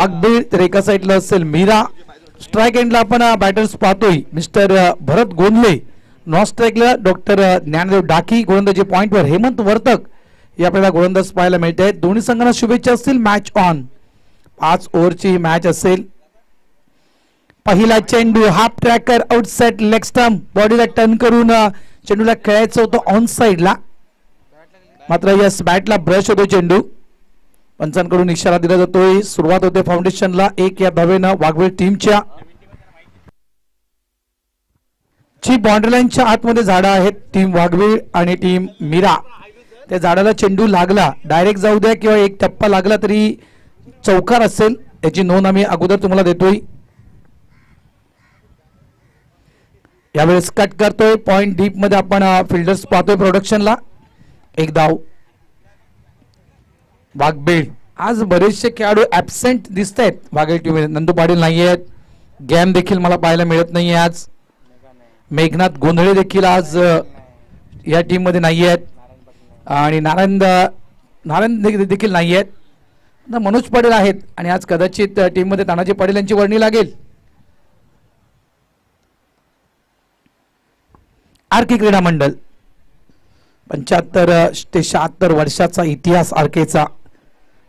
वाघबीळ तर एका साईडला असेल मीरा. स्ट्राइक एंडला आपण बॅटर्स पाहतोय मिस्टर भरत गोंधले. नॉन स्ट्राइकला डॉक्टर ज्ञानदेव डाकी. गोलंदाजी पॉइंटवर हेमंत वर्तक हे आपल्याला गोलंदाज पाहायला मिळत आहेत. दोन्ही संघांना शुभेच्छा असतील. Match on. 5 ओव्हरची मॅच असेल. पहिला चेंडू half tracker outside leg stump. बॉडीला टर्न करून चेंडूला खेळायचं होतं ऑन साइडला, मात्र यस बॅटला ब्रश होतो चेंडू. पंचांकडून इशारा दिला जातोय. सुरुवात होते फाउंडेशनला 1 या धावेनं वाघबीळ टीमच्या. ची बाउंड्री लाईनच्या आतमध्ये झाडं आहेत. टीम वाघबीळ आणि टीम मीरा. त्या झाडाला चेंडू लागला, डायरेक्ट जाऊ द्या किंवा एक टप्पा लागला तरी चौकार असेल, याची नोंद आम्ही अगोदर तुम्हाला देतोय. यावेळेस कट करतोय. पॉइंट डीप मध्ये आपण फिल्डर्स पाहतोय प्रोडक्शनला. 1 धाव वाघबीळ. आज बरेचसे खेळाडू ऍबसेंट दिसत आहेत वाघबीळ टीममध्ये. नंदू पाटील नाही आहेत. गॅम देखील मला पाहायला मिळत नाहीये आज. मेघनाथ गोंधळे देखील आज या टीम मध्ये नाही आहेत आणि नारायण देखील नाही आहेत. मनोज पाटील आहेत आणि आज कदाचित टीम मध्ये तानाजी पाटील यांची वर्णी लागेल. आरके क्रीडा मंडळ 75 ते 76 वर्षाचा इतिहास आरकेचा.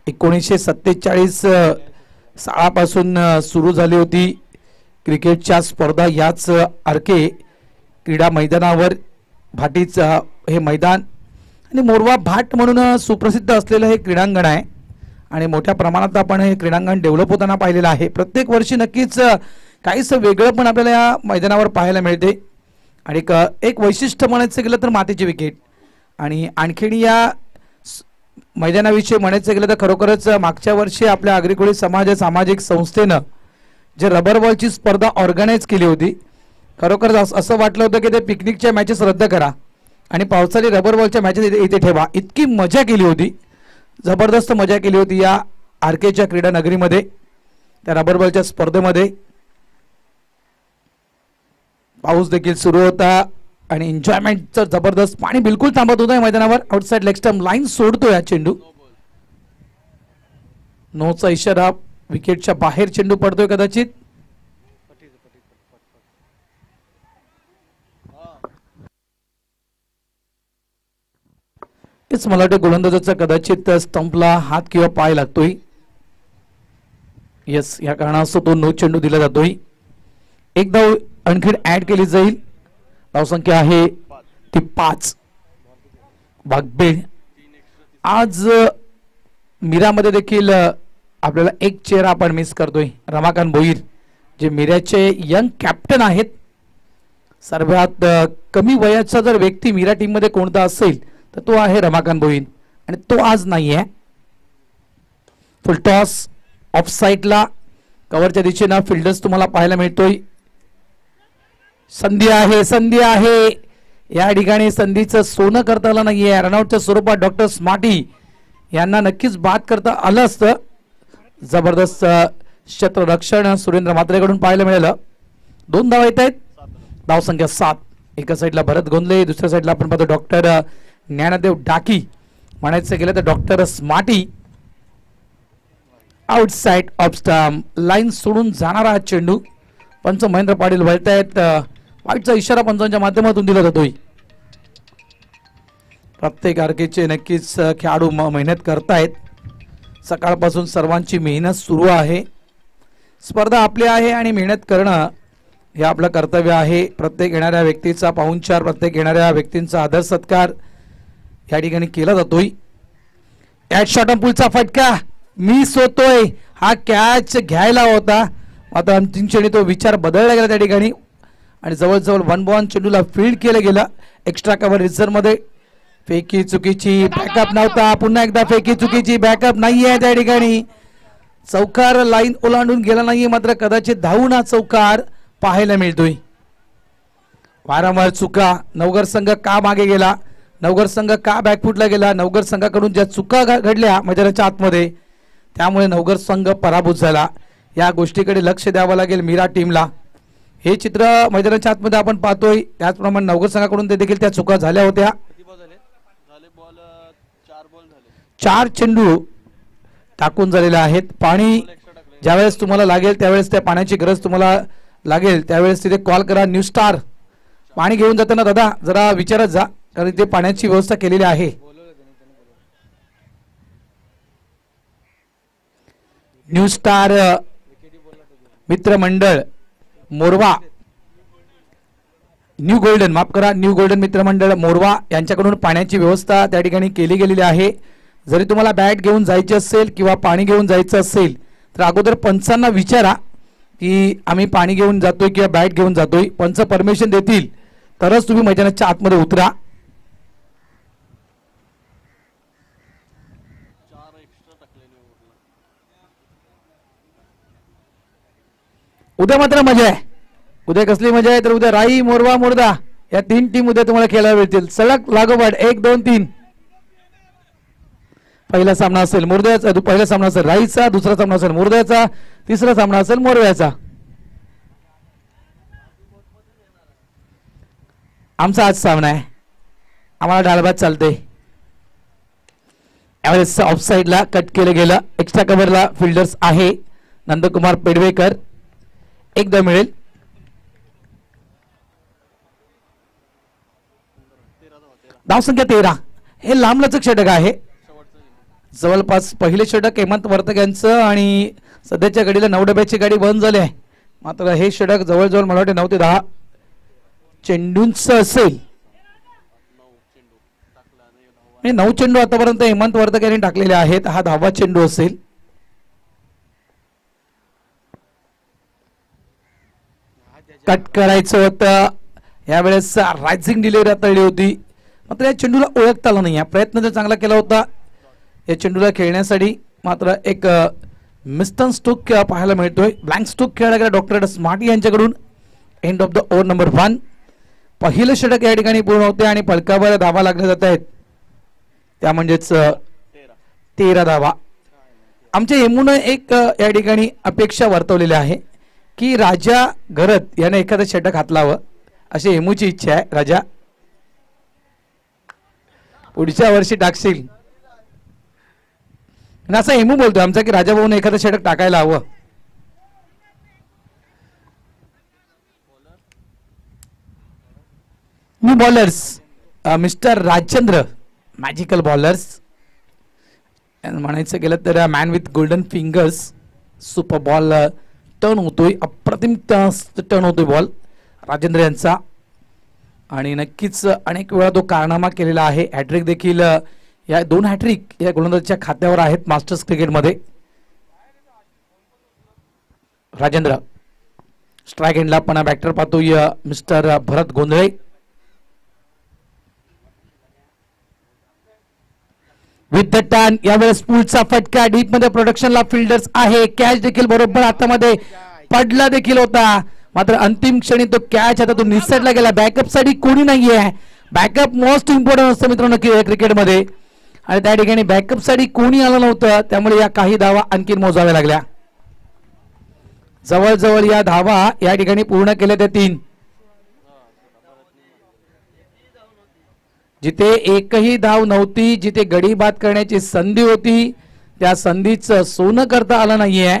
1947 सालापासून सुरू झाली होती क्रिकेटच्या स्पर्धा. याच आरके क्रीडा मैदानावर भाटीच हे मैदान आणि मोरवा भाट म्हणून सुप्रसिद्ध असलेलं हे क्रीडांगण आहे आणि मोठ्या प्रमाणात आपण हे क्रीडांगण डेव्हलप होताना पाहिलेलं आहे. प्रत्येक वर्षी नक्कीच काहीच वेगळं पण आपल्याला या मैदानावर पाहायला मिळते. आणि एक वैशिष्ट्य म्हणायचं गेलं तर मातीची विकेट. आणि आणखीन या मैदानाविषयी म्हणायचं गेलं तर खरोखरच मागच्या वर्षी आपल्या आगरीकोळी समाज सामाजिक संस्थेनं जे रबर बॉलची स्पर्धा ऑर्गनाईज केली होती, खरोखर असं वाटलं होतं की ते पिकनिकच्या मॅचेस रद्द करा आणि पावसाळी रबर बॉलच्या मॅचेस इथे ठेवा. इतकी मजा केली होती, जबरदस्त मजा केली होती या आरकेच्या क्रीडा नगरीमध्ये त्या रबर बॉलच्या स्पर्धेमध्ये. पाऊस देखील सुरू होता आणि एन्जॉयमेंटचं जबरदस्त. पाणी बिलकुल थांबत होतं मैदानावर. आउटसाइड लेग स्टंप लाईन सोडतो या चेंडू. नोचा इशारा. विकेटच्या बाहेर चेंडू पडतोय कदाचित. तेच मला वाटतं गोलंदाजाचा कदाचित स्टंपला हात किंवा पाय लागतोय. येस, या कारणास्तव तो नो चेंडू दिला जातोय. 1 धाव आणखी ऍड केली जाईल. धावसंख्या आहे ती 5. वाघबीळ आज मीरामध्ये देखील आपल्याला एक चेहरा आपण मिस करतोय. रमाकांत भोईर जे मीराचे यंग कॅप्टन आहेत. सर्वात कमी वयाचा जर व्यक्ती मीरा टीम मध्ये कोणता असेल तर तो आहे रमाकांत भोईर आणि तो आज नाही आहे. फुल टॉस ऑफ साइडला कव्हरच्या दिशेनं फिल्डर्स तुम्हाला पाहायला मिळतोय. संधी आहे, संधी आहे. या ठिकाणी संधीचं सोनं करता आलं नाहीये. रनआउटच्या स्वरूपात डॉक्टर स्मार्टी यांना नक्कीच बाद करता आलं असतं. जबरदस्त क्षेत्ररक्षण सुरेंद्र म्हात्रेकडून पाहायला मिळालं. 2 धावा येत आहेत. धावसंख्या 7. एका साईडला भरत गोंधळे, दुसऱ्या साईडला आपण पाहतो डॉक्टर ज्ञानदेव डाकी. म्हणायचं गेलं तर doctor smarty. Outside off stump line सोडून जाणारा चेंडू. पंच महेंद्र पाटील वळतायत. वाईटचा इशारा पंचांच्या माध्यमातून दिला जातोय. प्रत्येक आरकेचे नक्कीच खेळाडू मेहनत करतायत. सकाळपासून सर्वांची मेहनत सुरू आहे. स्पर्धा आपली आहे आणि मेहनत करणं हे आपलं कर्तव्य आहे. प्रत्येक येणाऱ्या व्यक्तीचा पाहुणचार, प्रत्येक येणाऱ्या व्यक्तींचा आदर सत्कार या ठिकाणी केला जातोय. ॲट शॉट पुलचा फटका मिस होतोय. हा कॅच घ्यायला होता, आता अंतिम क्षणी तो विचार बदलला गेला त्या ठिकाणी आणि जवळजवळ 1 बॉल चेंडूला फील्ड केलं गेलं. एक्स्ट्रा कव्हर रिझर्व्ह मध्ये. फेकी चुकीची, बॅकअप नव्हता. पुन्हा एकदा फेकी चुकीची, बॅकअप नाहीये त्या ठिकाणी. चौकार लाईन ओलांडून गेला नाहीये, मात्र कदाचित धावून हा चौकार पाहायला मिळतोय. वारंवार चुका. नवघर संघ का मागे गेला, नवघर संघ का बॅकफुटला गेला, नवघर संघाकडून ज्या चुका घडल्या मैदानाच्या आतमध्ये त्यामुळे नवघर संघ पराभूत झाला. या गोष्टीकडे लक्ष द्यावं लागेल मीरा टीमला. हे चित्र मैदानाच्या आतमध्ये आपण पाहतोय. त्याचप्रमाणे नवघर संघाकडून ते देखील त्या चुका झाल्या होत्या. 4 चेंडू टाकून झालेले आहेत. पाणी ज्यावेळेस तुम्हाला लागेल त्यावेळेस त्या पाण्याची गरज तुम्हाला लागेल त्यावेळेस तिथे कॉल करा. न्यू स्टार पाणी घेऊन जाताना दादा जरा विचारत जा, कारण ते पाण्याची व्यवस्था केलेली आहे. न्यू स्टार मित्रमंडळ मोरवा, न्यू गोल्डन माफ करा, न्यू गोल्डन मित्रमंडळ मोरवा यांच्याकडून पाण्याची व्यवस्था त्या ठिकाणी केली गेलेली आहे. जरी तुम्हाला बॅट घेऊन जायची असेल किंवा पाणी घेऊन जायचं असेल तर अगोदर पंचांना विचारा की आम्ही पाणी घेऊन जातोय किंवा बॅट घेऊन जातोय. पंच परमिशन देतील तरच तुम्ही मैदानाच्या आतमध्ये उतरा. उद्या मात्र मजा आहे. उद्या कसली मजा आहे तर उद्या राई मोरवा मोरदा या 3 टीम उद्या तुम्हाला खेळायला मिळतील सलग लागोपाठ 1 2 3. पहिला सामना असेल मोरद्याचा, पहिला सामना असेल राईचा, दुसरा सामना असेल मोरद्याचा, तिसरा सामना असेल मोरव्याचा. आमचा आज सामना आहे, आम्हाला डाळभात चालते. यावेळेस ऑफ साइडला कट केलं गेलं. एक्स्ट्रा कव्हरला फिल्डर्स आहे नंदकुमार पेडवेकर. एकदा मिळेल. धावसंख्या 13. हे लांबलचक षटक आहे. जवळपास पहिले षटक हेमंत वर्तक यांचं आणि सध्याच्या घडीला 9 डब्याची गाडी बंद झाली आहे. मात्र हे षटक जवळजवळ मला वाटते 9 ते 10 चेंडूंचं असेल. 9 चेंडू आतापर्यंत हेमंत वर्तक यांनी टाकलेले आहेत. हा 10वा चेंडू असेल. कट करायचं होतं यावेळेस रायझिंग डिलिव्हरी तळली होती. मात्र या चेंडूला ओळखता आला नाही. प्रयत्न तर चांगला केला होता या चेंडूला खेळण्यासाठी, मात्र एक मिस्टन स्टोक पाहायला मिळतोय. ब्लँक स्टोक खेळला गेला डॉक्टर स्मार्टी यांच्याकडून. End of the over number 1. पहिलं षटक या ठिकाणी पूर्ण होते आणि फलकावर धावा लागल्या जात आहेत, त्या म्हणजेच 13 धावा. आमच्या हेमून एक या ठिकाणी अपेक्षा वर्तवलेली आहे की राजा घरत याने एखादं षटक हातलावं अशी हेमूची इच्छा आहे. राजा पुढच्या वर्षी टाकशील असं हेमू बोलतो आमचा की राजा भाऊने एखादं षटक टाकायला हवं. New bowlers mister Rajchandra magical bowlers म्हणायचं गेलं तर man with golden fingers. Super ball turn होतोय, अप्रतिम टर्न होतोय बॉल राजेंद्र यांचा. आणि नक्कीच अनेक वेळा तो कारनामा केलेला आहे. हॅट्रिक देखील या 2 हॅट्रिक या गोलंदाजाच्या खात्यावर आहेत मास्टर्स क्रिकेटमध्ये. राजेंद्र स्ट्राईक एंडला पण बॅटर पाहतोय mister Bharat Gondhale. With the turn यावेळेस पुढचा फटका डीप मध्ये प्रोडक्शनला फिल्डर्स आहे. कॅच देखील बरोबर हातामध्ये पडला देखील होता, मात्र अंतिम क्षणी तो कॅच आता तो निसटला गेला. बॅकअप साठी कोणी नाहीये. बॅकअप मोस्ट इम्पॉर्टंट असतं मित्रांनो क्रिकेटमध्ये, आणि त्या ठिकाणी बॅकअप साठी कोणी आलं नव्हतं, त्यामुळे या काही धावा आणखी मोजाव्या लागल्या. जवळजवळ या धावा या ठिकाणी पूर्ण केल्या त्या 3. जिथे एकही धाव नव्हती, जिथे गडी बाद करण्याची संधी होती, त्या संधीचं सोनं करता आलं नाहीये.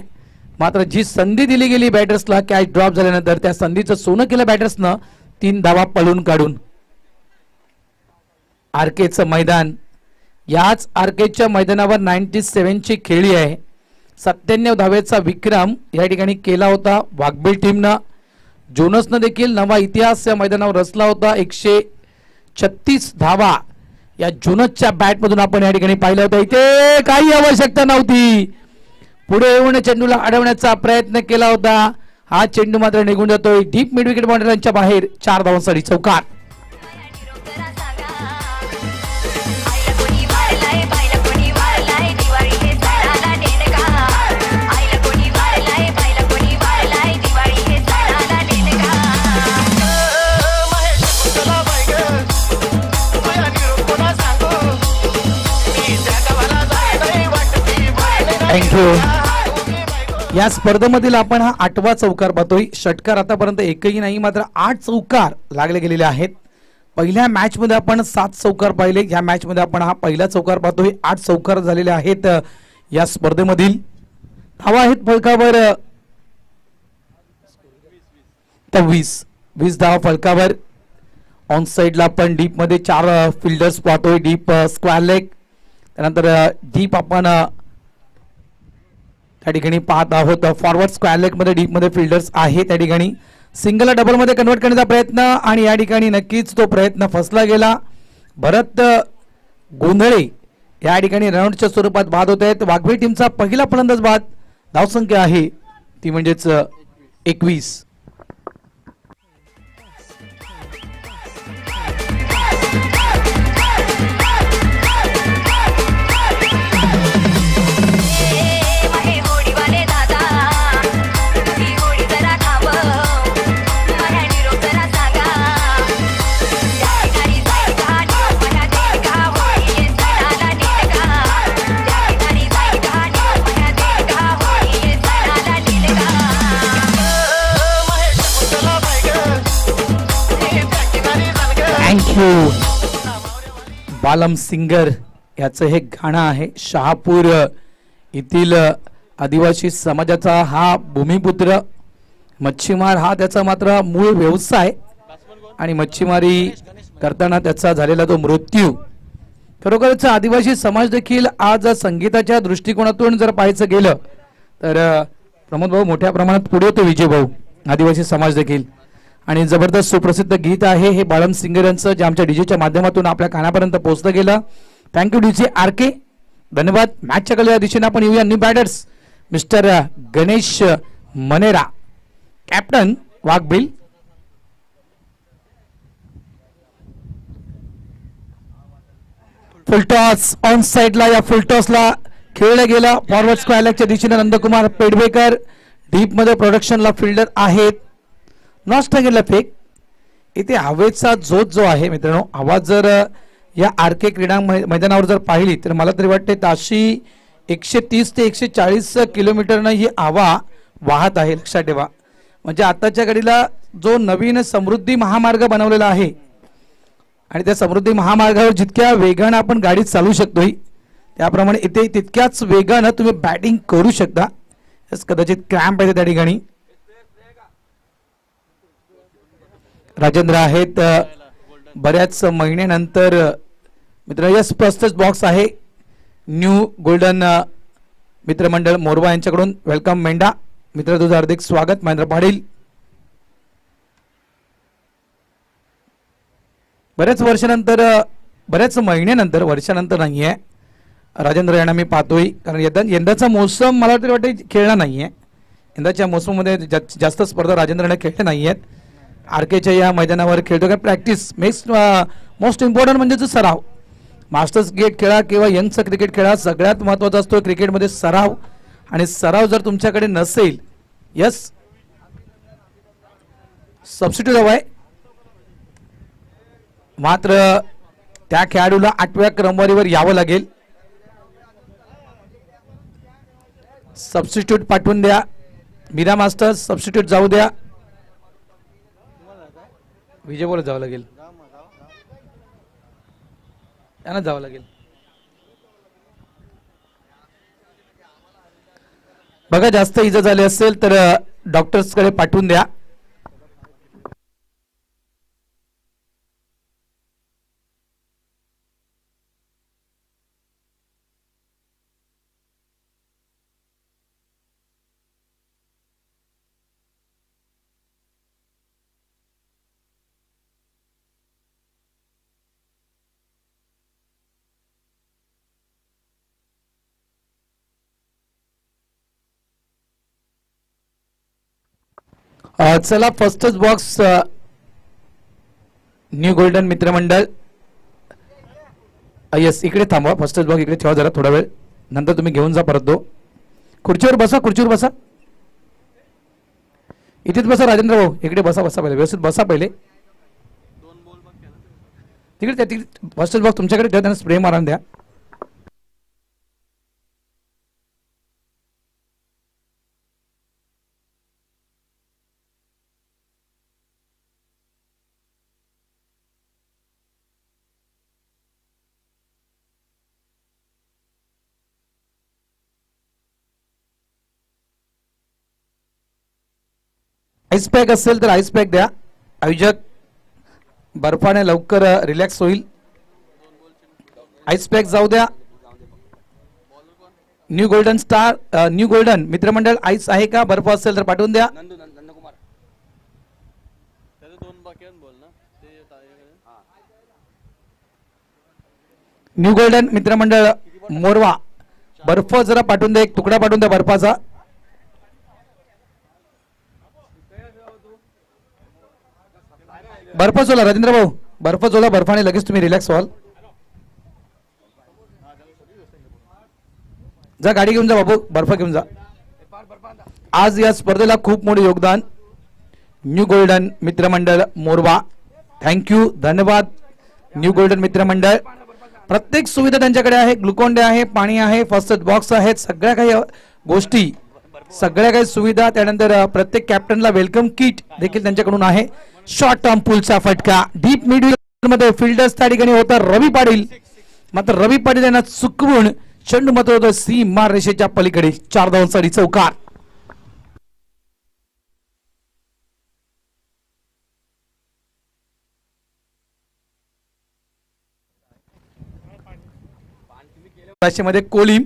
मात्र जी संधी दिली गेली बॅटर्सला कॅच ड्रॉप झाल्यानंतर त्या संधीचं सोनं केलं बॅटर्सनं 3 धावा पळून काढून. आरकेचं मैदान, याच आरकेच्या मैदानावर 97 ची खेळी आहे. 97 धावेचा विक्रम या ठिकाणी केला होता वाघबीळ टीमनं. जोनसनं देखील नवा इतिहास या मैदानावर रचला होता. 136 धावा या जोनसच्या बॅटमधून आपण या ठिकाणी पाहिलं होतं. इथे काही आवश्यकता नव्हती, पुढे येऊन चेंडूला अडवण्याचा प्रयत्न केला होता. हा चेंडू मात्र निघून जातोय डीप मिड विकेट बाउंड्रीच्या बाहेर. 4 धावांसाठी चौकार. थँक्यू. या स्पर्धेमधील आपण हा 8वा चौकार पाहतोय. षटकार आतापर्यंत एकही नाही, मात्र 8 चौकार लागले गेलेले आहेत. पहिल्या मॅच मध्ये आपण 7 चौकार पाहिले. या मॅच मध्ये आपण हा पहिला चौकार पाहतोय. 8 चौकार झालेले आहेत या स्पर्धेमधील. धावा आहेत फलकावर 20 धावा फलकावर. ऑन साइडला आपण डीप मध्ये 4 फिल्डर्स पाहतोय. डीप स्क्वेअर लेग, त्यानंतर डीप आपण त्या ठिकाणी पाहत आहोत. फॉरवर्ड स्क्वेअर लेग मध्ये डीप मध्ये फिल्डर्स आहे. त्या ठिकाणी सिंगल डबल मध्ये कन्वर्ट करण्याचा प्रयत्न आणि या ठिकाणी नक्कीच तो प्रयत्न फसला गेला. भरत गोंधळे या ठिकाणी रनआउटच्या स्वरूपात बाद होत आहेत. वाघबीळ टीमचा पहिला फलंदाज बाद. धावसंख्या आहे ती म्हणजेच 21. बालम सिंगर याचं हे गाणं आहे. शहापूर येथील आदिवासी समाजाचा हा भूमिपुत्र. मच्छीमार हा त्याचा मात्र मूळ व्यवसाय आणि मच्छीमारी करताना त्याचा झालेला तो मृत्यू. खरोखरच आदिवासी समाज देखील आज संगीताच्या दृष्टिकोनातून जर पाहायचं गेलं तर प्रमोद भाऊ मोठ्या प्रमाणात पुढे होतो. विजय भाऊ आदिवासी समाज देखील. आणि जबरदस्त सुप्रसिद्ध गीत आहे हे बालम सिंगर यांचं, जे आमच्या डीजेच्या माध्यमातून आपल्या कानापर्यंत पोहोचलं गेलं. थँक्यू डीजे RK, धन्यवाद. मॅचच्या कलेच्या दिशेने आपण येऊया. New batters mister Ganesh Manera, captain Waghbil. Full toss on साइडला, या फुलटॉसला खेळलं गेलं. फॉरवर्ड स्क्वेअर लेगच्या दिशेने नंदकुमार पेडवेकर. डीप मध्ये प्रोडक्शनला फिल्डर आहेत. नॉस्ट गेला फेक. इथे हवेचा झोत जो आहे मित्रांनो, हवा जर या RK क्रीडा मैदानावर जर पाहिली तर मला तरी वाटते ताशी 130 ते 140 किलोमीटरनं ही हवा वाहत आहे. लक्षात ठेवा. म्हणजे आताच्या घडीला जो नवीन समृद्धी महामार्ग बनवलेला आहे आणि त्या समृद्धी महामार्गावर जितक्या वेगानं आपण गाडी चालू शकतोय त्याप्रमाणे इथे तितक्याच वेगानं तुम्ही बॅटिंग करू शकता. कदाचित क्रॅम्प आहे त्या ठिकाणी. राजेंद्र आहेत बऱ्याच महिन्यानंतर मित्र. यस, फर्स्टच बॉक्स आहे न्यू गोल्डन मित्रमंडळ मोरवा यांच्याकडून. वेलकम मेंढा मित्र, तुझं हार्दिक स्वागत. महेंद्र पाटील बऱ्याच वर्षानंतर, बऱ्याच महिन्यानंतर, वर्षानंतर नाहीये राजेंद्र यांना मी पाहतोय. कारण यंदाचा मोसम मला तरी वाटतं खेळला नाहीये. यंदाच्या मोसममध्ये जास्त स्पर्धा राजेंद्रने खेळल्या नाही आहेत. RKच्या या मैदानावर खेळतो का प्रॅक्टिस मेक्स मोस्ट इम्पॉर्टंट म्हणजे सराव. मास्टर्स गेट खेळा किंवा यंगचा क्रिकेट खेळा, सगळ्यात महत्त्वाचा असतो क्रिकेटमध्ये सराव. आणि सराव जर तुमच्याकडे नसेल, यस सबस्टिट्यूट हवाय, मात्र त्या खेळाडूला 8व्या क्रमवारीवर यावं लागेल. सबस्टिट्यूट पाठवून द्या. मीरा मास्टर्स सबस्टिट्यूट जाऊ द्या. विजय बोलत जावं लागेल, त्यांना जावं लागेल. बघा जास्त इजा झाली असेल तर डॉक्टर्सकडे पाठवून द्या. चला फर्स्टच बॉक्स न्यू गोल्डन मित्रमंडळ. यस, इकडे थांबवा. फर्स्टच बॉक्स इकडे ठेवा जरा थोडा वेळ, नंतर तुम्ही घेऊन जा परत. खुर्चीवर बसा, खुर्चीवर बसा. इथेच बसा राजेंद्र भाऊ, इकडे बसा. बसा पहिले, व्यवस्थित बसा पहिले. तिकडे तिकडे फर्स्टच बॉक्स तुमच्याकडे ठेवा, त्यांना स्प्रे मारून द्या. आईस पॅक असेल तर आईस पॅक द्या. आयोजक बर्फाने लवकर रिलॅक्स होईल. आईस पॅक जाऊ द्या. New golden star new golden मित्रमंडळ आईस आहे का? बर्फ असेल तर पाठवून द्या. न्यू गोल्डन मित्रमंडळ मोरवा बर्फ जरा पाठवून द्या. एक तुकडा पाठवून द्या बर्फाचा. बर्फ चोला राजेंद्र भाऊ, बर्फ चोला. बर्फाने लगेच तुम्ही रिलॅक्स व्हाल. जा गाडी घेऊन जा बाबू, बर्फ घेऊन जा. आज या स्पर्धेला खूप मोठे योगदान न्यू गोल्डन मित्रमंडळ मोरवा. थँक्यू, धन्यवाद न्यू गोल्डन मित्रमंडळ. प्रत्येक सुविधा त्यांच्याकडे आहे. ग्लुकोन डी आहे, पाणी आहे, फर्स्ट एड बॉक्स आहेत, सगळ्या काही गोष्टी, सगळ्या काही सुविधा. त्यानंतर प्रत्येक कॅप्टनला वेलकम किट देखील त्यांच्याकडून आहे. शॉर्ट टर्म पूलचा फटका डीप मिड मध्ये फिल्डर्स त्या ठिकाणी होता रवी पाटील. मात्र रवी पाटील यांना चुकवून चेंडू मात्र होतं सीमा रेषेच्या पलीकडे. 4 धावांसाठी चौकार. भाषेमध्ये कोलीम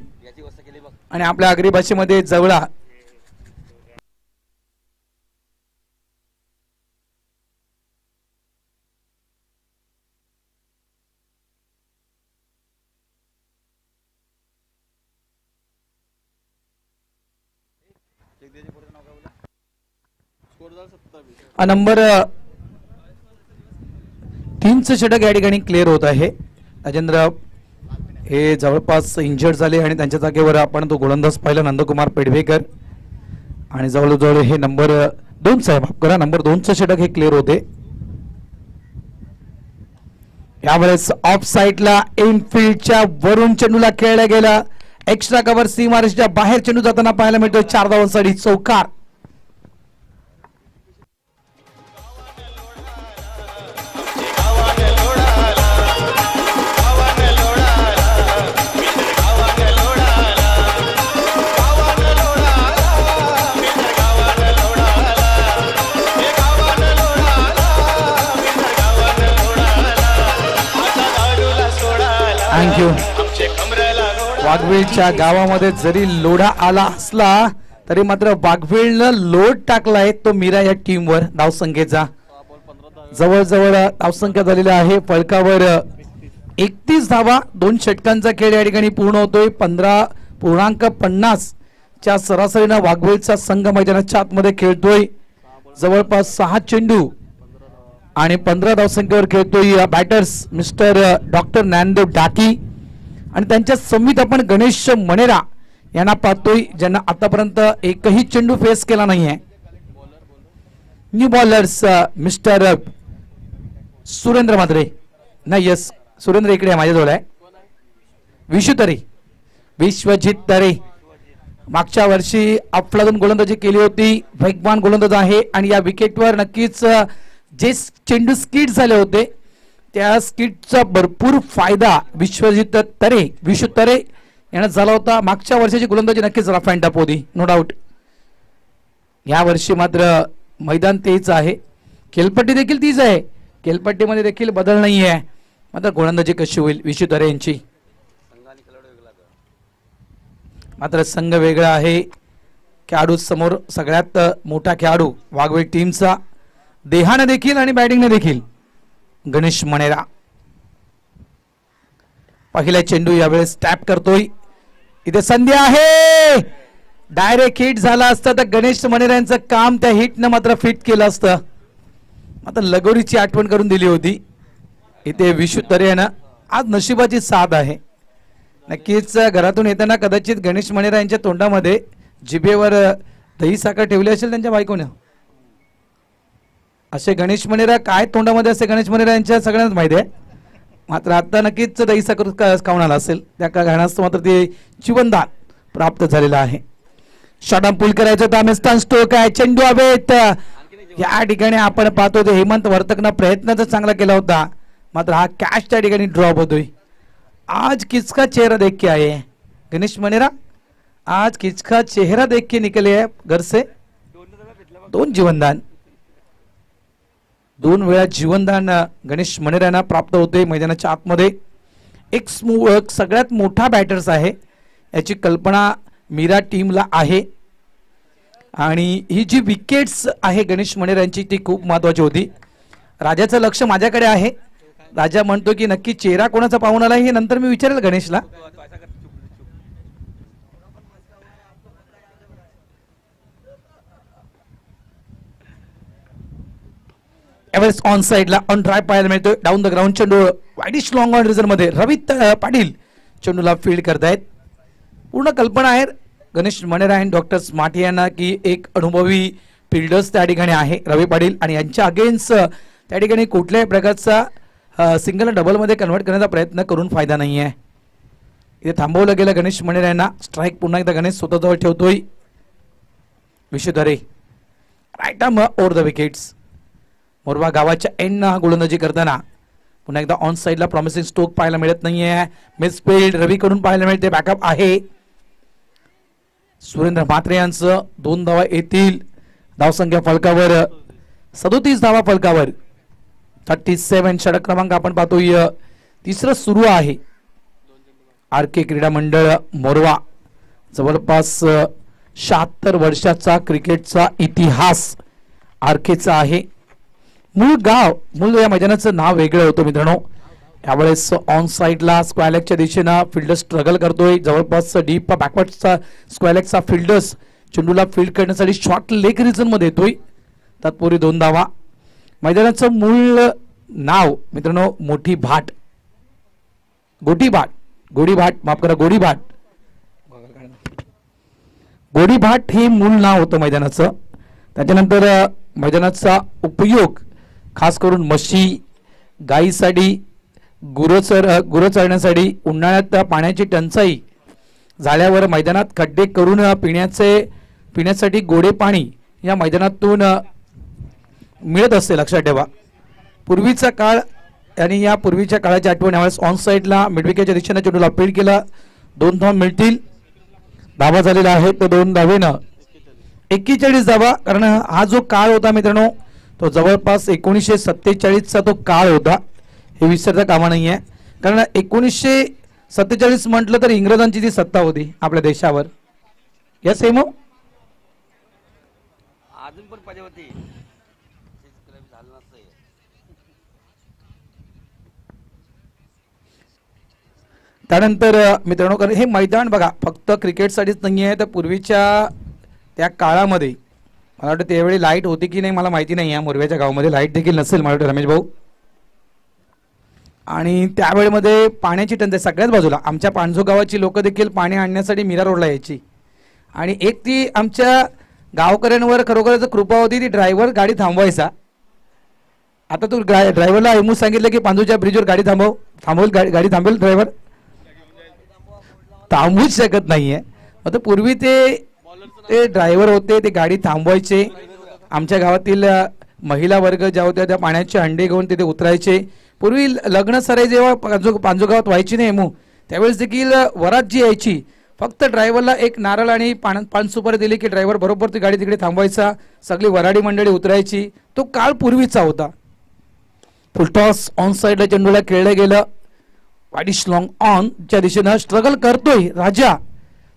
आणि आपल्या आगरी भाषेमध्ये जवळा. नंबर 3चं षटक या ठिकाणी क्लिअर होत आहे. राजेंद्र हे जवळपास इंजर्ड झाले आणि त्यांच्या जागेवर आपण तो गोलंदाज पाहिला नंदकुमार पेडवेकर. आणि जवळजवळ हे नंबर 2चं आहे, माफ करा, नंबर 2चं षटक हे क्लिअर होते. यावेळेस ऑफ साईडला इनफिल्डच्या वरून चेंडूला खेळला गेला. एक्स्ट्रा कव्हर सीमारेषेच्या बाहेर चेंडू जाताना पाहायला मिळतोय. 4 धावांसाठी चौकार. थँक्यू. वाघवेलच्या गावामध्ये जरी लोढा आला असला तरी मात्र वाघवेलनं लोड टाकलाय तो मीरा या टीमवर. धावसंख्येचा जवळजवळ धावसंख्या झालेला आहे फलकावर 31 धावा. 2 षटकांचा खेळ या ठिकाणी पूर्ण होतोय. 15.50 च्या सरासरीनं वाघवेलचा संघ मैदानाच्या आतमध्ये खेळतोय. जवळपास 6 चेंडू आणि 15 धावसंख्येवर खेळतोय बॅटर्स मिस्टर डॉक्टर ज्ञानदेव डाकी. आणि त्यांच्या समित आपण गणेश मणेरा यांना पाहतोय, ज्यांना आतापर्यंत एकही चेंडू फेस केला नाहीये. न्यू बॉलर्स मिस्टर सुरेंद्र मात्रे, नाही यस सुरेंद्र इकडे माझ्याजवळ आहे. विश्वजित तरे मागच्या वर्षी अफलातून गोलंदाजी केली होती. वेगवान गोलंदाज आहे आणि या विकेटवर नक्कीच जे चेंडू स्किट झाले होते त्या स्किटचा भरपूर फायदा विश्व तरे यांना झाला होता. मागच्या वर्षाची गोलंदाजी नक्कीच रफ अँड टफ होती, नो डाऊट. या वर्षी मात्र मैदान तेच आहे, खेळपट्टी देखील तीच आहे, खेळपट्टीमध्ये देखील बदल नाही आहे. मात्र गोलंदाजी कशी होईल विश्व तरे यांची. मात्र संघ वेगळा आहे. खेळाडू समोर सगळ्यात मोठा खेळाडू वाघवेल टीमचा, देहाने देखील आणि बॅटिंगने देखील गणेश मणेरा. पहिला चेंडू यावेळेस टॅप करतोय. इथे संधी आहे, डायरेक्ट हिट झाला असता तर गणेश मणेरा यांचं काम त्या हिटनं मात्र फिट केलं असतं. मात्र लगोरीची आठवण करून दिली होती इथे विशू तरे यांना. आज नशिबाची साथ आहे. नक्कीच घरातून येताना कदाचित गणेश मणेरा यांच्या तोंडामध्ये जिभेवर दही साखर ठेवली असेल त्यांच्या बायकोने. असे गणेश मणेरा काय तोंडामध्ये असे गणेश मणेरा यांच्या सगळ्यांनाच माहिती आहे. मात्र आता नक्कीच दही साखर खाऊन आला असेल, त्या कारणास्तव मात्र ते जीवनदान प्राप्त झालेलं आहे. शॉर्ट पूल करायचं होतं, मिस्टर स्टोक आहे, चेंडू हवेत. या ठिकाणी आपण पाहतो ते हेमंत वर्तकनं प्रयत्न तर चांगला केला होता, मात्र हा कॅच त्या ठिकाणी ड्रॉप होतोय. आज किसका चेहरा देख के आए गणेश मणेरा, आज किसका चेहरा देख के निकले है घर से. 2 जीवनदान. 2 वेळा जीवनदान गणेश मणेरांना प्राप्त होते मैदानाच्या आतमध्ये. एक सगळ्यात मोठा बॅटर्स आहे याची कल्पना मीरा टीमला आहे. आणि ही जी विकेट्स आहे गणेश मणेरांची ती खूप महत्वाची होती. राजाचं लक्ष माझ्याकडे आहे. राजा म्हणतो की नक्की चेहरा कोणाचा पाहून आला हे नंतर मी विचारेल गणेशला. एव्हरेस्ट ऑन साइडला ऑन ड्राय पाहायला मिळतोय. डाऊन द ग्राउंड चेंडू वाईडिश लॉंग ऑन रिझन मध्ये रवी पाटील चेंडूला फील्ड करतायत. पूर्ण कल्पना आहे गणेश मणेरा आणि डॉक्टर स्मार्ट यांना की एक अनुभवी फिल्डर्स त्या ठिकाणी आहे रवी पाटील आणि यांच्या अगेन्स्ट त्या ठिकाणी कुठल्याही प्रकारचा सिंगल डबल मध्ये कन्वर्ट करण्याचा प्रयत्न करून फायदा नाही आहे. इथे थांबवलं गेलं गणेश मणेरा यांना. स्ट्राईक पुन्हा एकदा गणेश स्वतःजवळ ठेवतोय. Vishdhare right arm over the wickets. Morwa गावाच्या एंडना गोलंदाजी करताना पुन्हा एकदा ऑन साइडला प्रॉमिसिंग स्ट्रोक पाहायला मिळत नाहीये. मिस फील्ड रवीकडून पाहायला मिळते. बॅकअप आहे सुरेंद्र म्हात्रे यांचं. 2 धावा येतील. धावसंख्या फलकावर 37 धावा फलकावर 37. षटक क्रमांक आपण पाहतोय तिसरं सुरू आहे. आर के क्रीडा मंडळ मोरवा जवळपास 76 वर्षाचा क्रिकेटचा इतिहास आरकेचा आहे. मूळ या मैदानाचं नाव वेगळं होतं मित्रांनो. यावेळेस ऑन साइडला स्क्वॅलेकच्या दिशेनं फिल्डर स्ट्रगल करतोय. जवळपास डीप बॅकवर्डचा स्क्वॅलेकचा फिल्डर्स चेंडूला फील्ड करण्यासाठी शॉर्ट लेग रिजन मध्ये येतोय. तत्पूर्वी 2 धावा. मैदानाचं मूळ नाव मित्रांनो मोठी भाट गोडीभाट माफ करा गोडीभाट हे मूळ नाव होतं मैदानाचं. त्याच्यानंतर मैदानाचा उपयोग खास करून म्हशी गायीसाठी गुरं चरण्यासाठी उन्हाळ्यात पाण्याची टंचाई झाल्यावर मैदानात खड्डे करून पिण्यासाठी गोडे पाणी या मैदानातून मिळत असते. लक्षात ठेवा. पूर्वीचा काळ आणि या पूर्वीच्या काळाची आठवण. यावेळेस ऑन साइडला मिडविकेटच्या दिशेने चेंडूला फील्ड केला. 2 धावा मिळतील. धावा झालेला आहे तर 2 धावेनं 41 धावा. कारण हा जो काळ होता मित्रांनो तो जवळपास 1947चा तो काळ होता. हे विसरता कामा नाही आहे. कारण 1947 म्हटलं तर इंग्रजांची जी सत्ता होती आपल्या देशावर. यस हेमो अजून पण पाहिजे होती. त्यानंतर मित्रांनो हे मैदान बघा फक्त क्रिकेटसाठीच नाही आहे तर पूर्वीच्या त्या काळामध्ये मला वाटतं त्यावेळी लाईट होती की नाही मला माहिती नाही आहे. मोरव्याच्या गावामध्ये लाईट देखील नसेल मला वाटतं रमेश भाऊ. आणि त्यावेळेमध्ये पाण्याची टंचाई सगळ्याच बाजूला. आमच्या पाणजो गावाची लोक देखील पाणी आणण्यासाठी मीरा रोडला यायची. आणि एक ती आमच्या गावकऱ्यांवर खरोखरच कृपा होती. ती ड्रायव्हर गाडी थांबवायचा. आता तू ड्रायव्हरला एमू सांगितलं की पांजूच्या ब्रिजवर गाडी थांबवेल गाडी थांबवेल. ड्रायव्हर थांबवूच शकत नाहीये. आता पूर्वी ते ड्रायव्हर होते ते गाडी थांबवायचे. आमच्या गावातील महिला वर्ग ज्या होत्या त्या पाण्याचे हंडे घेऊन तिथे उतरायचे. पूर्वी लग्न सराई जेव्हा पांजो गावात व्हायची नाही एमू त्यावेळेस देखील वरात जी यायची फक्त ड्रायव्हरला एक नारळ आणि पान सुपारी दिली की ड्रायव्हर बरोबर ती गाडी तिकडे थांबवायचा. सगळी वराडी मंडळी उतरायची. तो काळ पूर्वीचा होता. फुलटॉस ऑन साइडला चेंडूला खेळलं गेलं. वाईडिश लॉंग ऑन च्या दिशेनं स्ट्रगल करतोय राजा.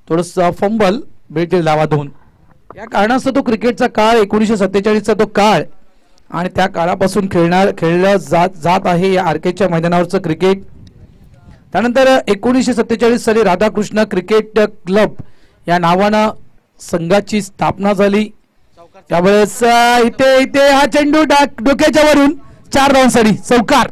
थोडस फंबल भेटेल धावा 2. या कारणास्तव तो क्रिकेटचा काळ 1947चा तो काळ आणि त्या काळापासून खेळलं जात आहे या आरकेच्या मैदानावरचं क्रिकेट. त्यानंतर 1947 साली राधाकृष्ण क्रिकेट क्लब या नावानं संघाची स्थापना झाली. त्यावेळेस इथे हा चेंडू डोक्याच्या वरून 4 धावांसाठी चौकार.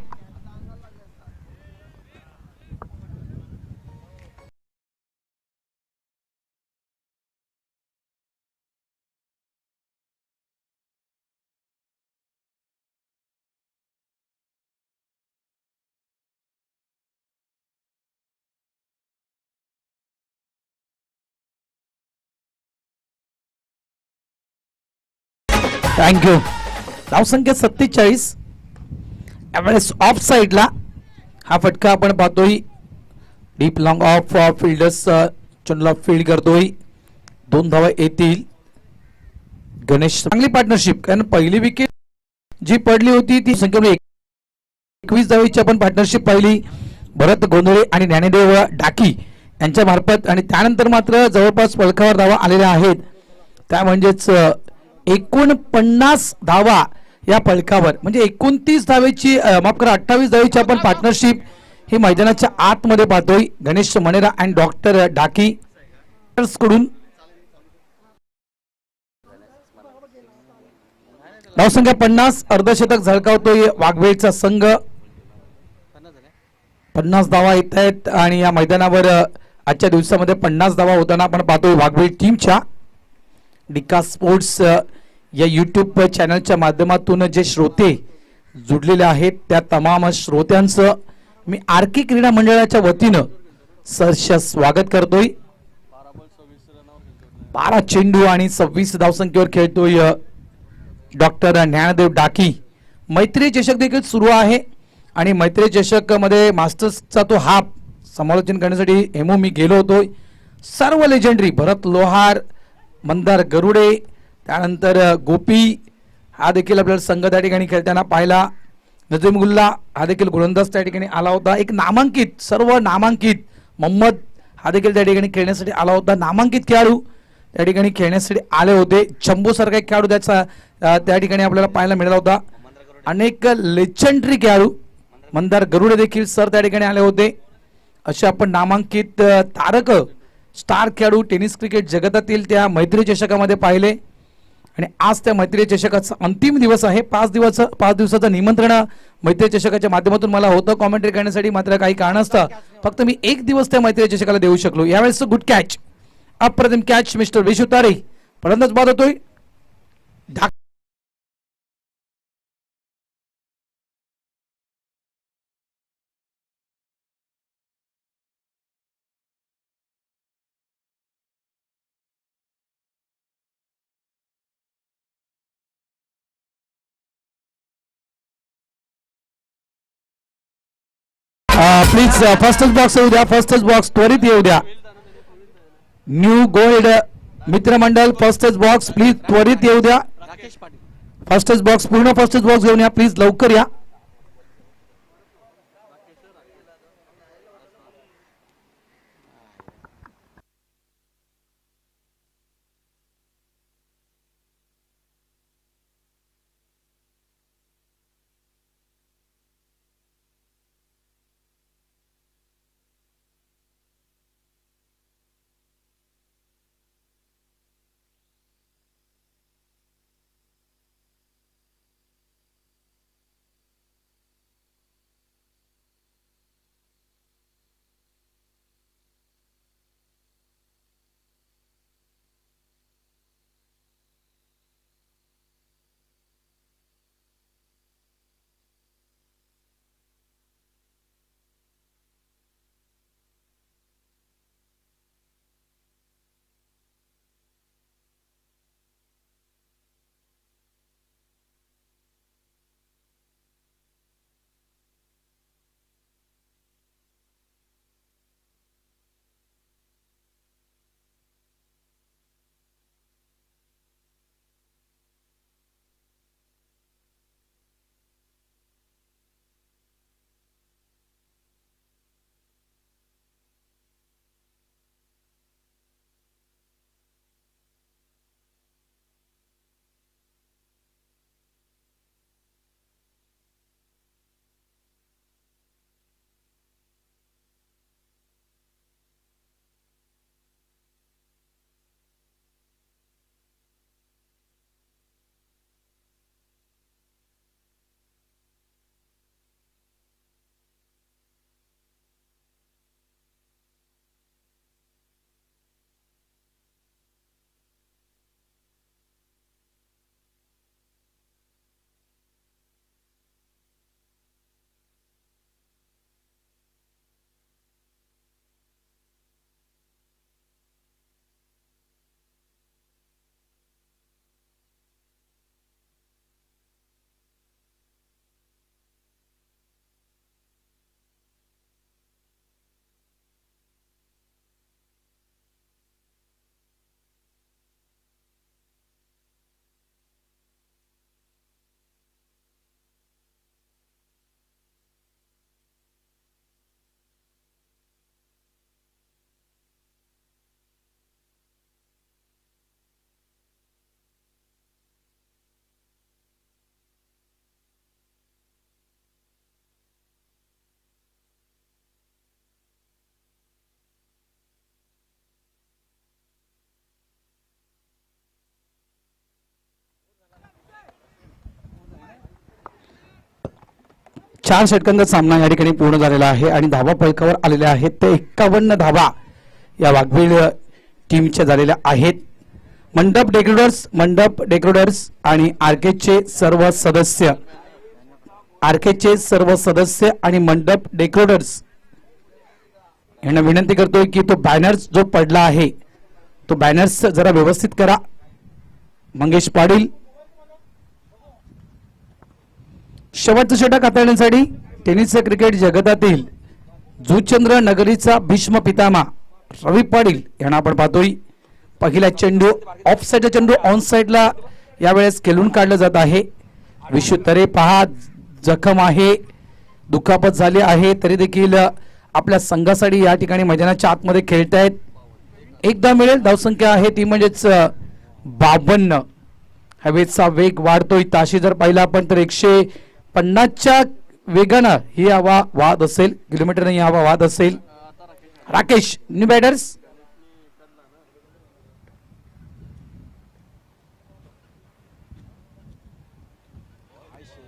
थँक्यू. धावसंख्या 47. यावेळेस ऑफ साइडला हा फटका आपण पाहतोय. डीप लॉंग ऑफ फिल्डर्स चेंडूला फील्ड करतोय. 2 धावा येतील. गणेश चांगली पार्टनरशिप कारण पहिली विकेट जी पडली होती ती संख्येने 21 धावेची आपण पार्टनरशिप पाहिली भरत गोंधळे आणि ज्ञानदेव डाकी यांच्या मार्फत, आणि त्यानंतर मात्र जवळपास पलकावर धावा आलेल्या आहेत. त्या म्हणजेच 49 धावा या पलकावर, म्हणजे 29 धावेची माफ करा 28 धावेची आपण पार्टनरशिप ही मैदानाच्या आतमध्ये पाहतोय. गणेश मनेरा अँड डॉक्टर डाकी कडून धावसंख्या 50, अर्धशतक झळकावतोय वाघवेलचा संघ. 50 धावा येत आहेत आणि या मैदानावर आजच्या दिवसामध्ये 50 धावा होताना आपण पाहतोय वाघवेल टीमच्या. डिका स्पोर्ट्स या यूट्यूब चॅनलच्या माध्यमातून जे श्रोते जुडलेले आहेत त्या तमाम श्रोत्यांचं मी आरके क्रीडा मंडळाच्या वतीनं सहर्ष स्वागत करतोय. 12 चेंडू आणि 26 धावसंख्येवर खेळतोय डॉक्टर ज्ञानदेव डाकी. मैत्री चषक देखील सुरू आहे आणि मैत्री चषक मध्ये मास्टर्सचा तो हाफ समालोचन करण्यासाठी हेमो मी गेलो होतो. सर्व लेजेंडरी भरत लोहार, मंदार गरुडे, त्यानंतर गोपी हा देखील आपल्याला संघ त्या ठिकाणी खेळताना पाहिला. नजीमुल्ला हा देखील गोलंदाज त्या ठिकाणी आला होता. एक नामांकित, सर्व नामांकित मोहम्मद हा देखील त्या ठिकाणी खेळण्यासाठी आला होता. नामांकित खेळाडू त्या ठिकाणी खेळण्यासाठी आले होते. चंबू सारखा एक खेळाडू त्याचा त्या ठिकाणी आपल्याला पाहायला मिळाला होता. अनेक लेजेंडरी खेळाडू मंदार गरुडे देखील सर त्या ठिकाणी आले होते. असे आपण नामांकित तारक स्टार खेळाडू टेनिस क्रिकेट जगतातील त्या मैत्री चषकामध्ये पाहिले. आणि आज त्या मैत्री चषकाचा अंतिम दिवस आहे. 5 दिवसाचं निमंत्रण मैत्री चषकाच्या माध्यमातून मला होतं कॉमेंट्री करण्यासाठी, मात्र काही कारणास्तव फक्त मी 1 दिवस त्या मैत्री चषकाला देऊ शकलो. यावेळेस गुड कॅच, अप्रतिम कॅच मिस्टर विशू तारे. फलंदाज बाद होतोय प्लीज फर्स्टच बॉक्स येऊ द्या, फर्स्टच बॉक्स त्वरित येऊ द्या. न्यू गोल्ड मित्रमंडळ फर्स्टच बॉक्स प्लीज त्वरित येऊ द्या. फर्स्टच बॉक्स, पूर्ण फर्स्टच बॉक्स घेऊन या प्लीज, लवकर या. 4 षटकांचा सामना या ठिकाणी पूर्ण झालेला आहे आणि धावा फलकावर आलेल्या आहेत ते 51 धावा या वाघबीळ टीमच्या झालेल्या आहेत. मंडप डेकोरेटर्स आणि आरकेचे सर्व सदस्य आणि मंडप डेकोरेटर्स यांना विनंती करतोय की तो बॅनर्स जो पडला आहे तो बॅनर्स जरा व्यवस्थित करा. मंगेश पाटील शेवटचं षटक हाताळण्यासाठी टेनिस क्रिकेट जगतातील जुचंद्र नगरीचा भीष्म पितामह रवी पाटील यांना आपण पाहतोय. पहिला चेंडू ऑफ साइडचा चेंडू ऑन साइडला यावेळेस खेळून काढलं जात आहे. विशू तरे पहा जखम आहे, दुखापत झाली आहे, तरी देखील आपल्या संघासाठी या ठिकाणी मैदानाच्या आतमध्ये खेळतायत. एकदा मिळेल धावसंख्या आहे ती म्हणजेच 52. हवेचा वेग वाढतोय. ताशी जर पाहिला आपण तर 150च्या वेगानं ही हवा वाहत असेल, किलोमीटरने ही हवा वाहत असेल. राकेश न्यू बॅटर्स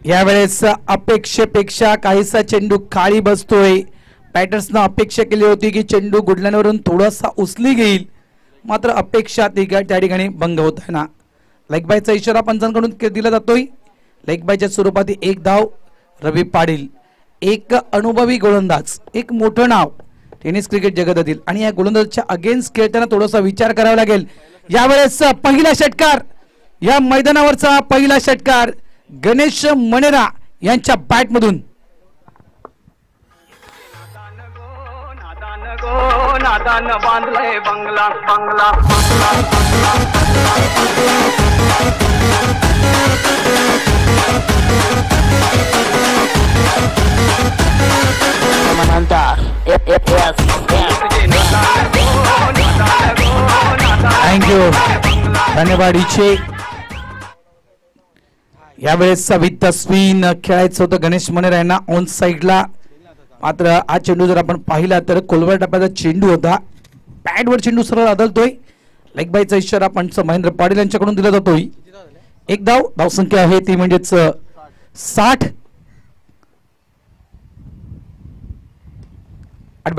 यावेळेस अपेक्षेपेक्षा काहीसा चेंडू खाली बसतोय. बॅटर्सनं अपेक्षा केली होती की चेंडू गुडलांवरून थोडासा उचली घेईल, मात्र अपेक्षा त्या ठिकाणी भंग होत आहे ना. लेग बायचा इशारा पंचांकडून दिला जातोय. लेग बायच्या स्वरूपात 1 धाव. रवी पाटील एक अनुभवी गोलंदाज, एक मोठं नाव टेनिस क्रिकेट जगतातील आणि या गोलंदाजच्या अगेन्स्ट खेळताना थोडासा विचार करावा लागेल. यावेळेस पहिला षटकार, या मैदानावरचा पहिला षटकार गणेश मनेरा यांच्या बॅट मधून. नादान बांधलंय बंगला बंगला थँक्यू, धन्यवाद. इच्छे यावेळेस विथ स्पिन खेळायचं होतं गणेश मनेरा यांना ऑन साइडला, मात्र हा चेंडू जर आपण पाहिला तर कोलवर टप्प्याचा चेंडू होता. पॅडवर चेंडू सरळ आदळतोय. लेग बायचा इशारा पंच महेंद्र पाटील यांच्याकडून दिला जातोय. 1 धाव. धावसंख्या आहे ती म्हणजेच 60.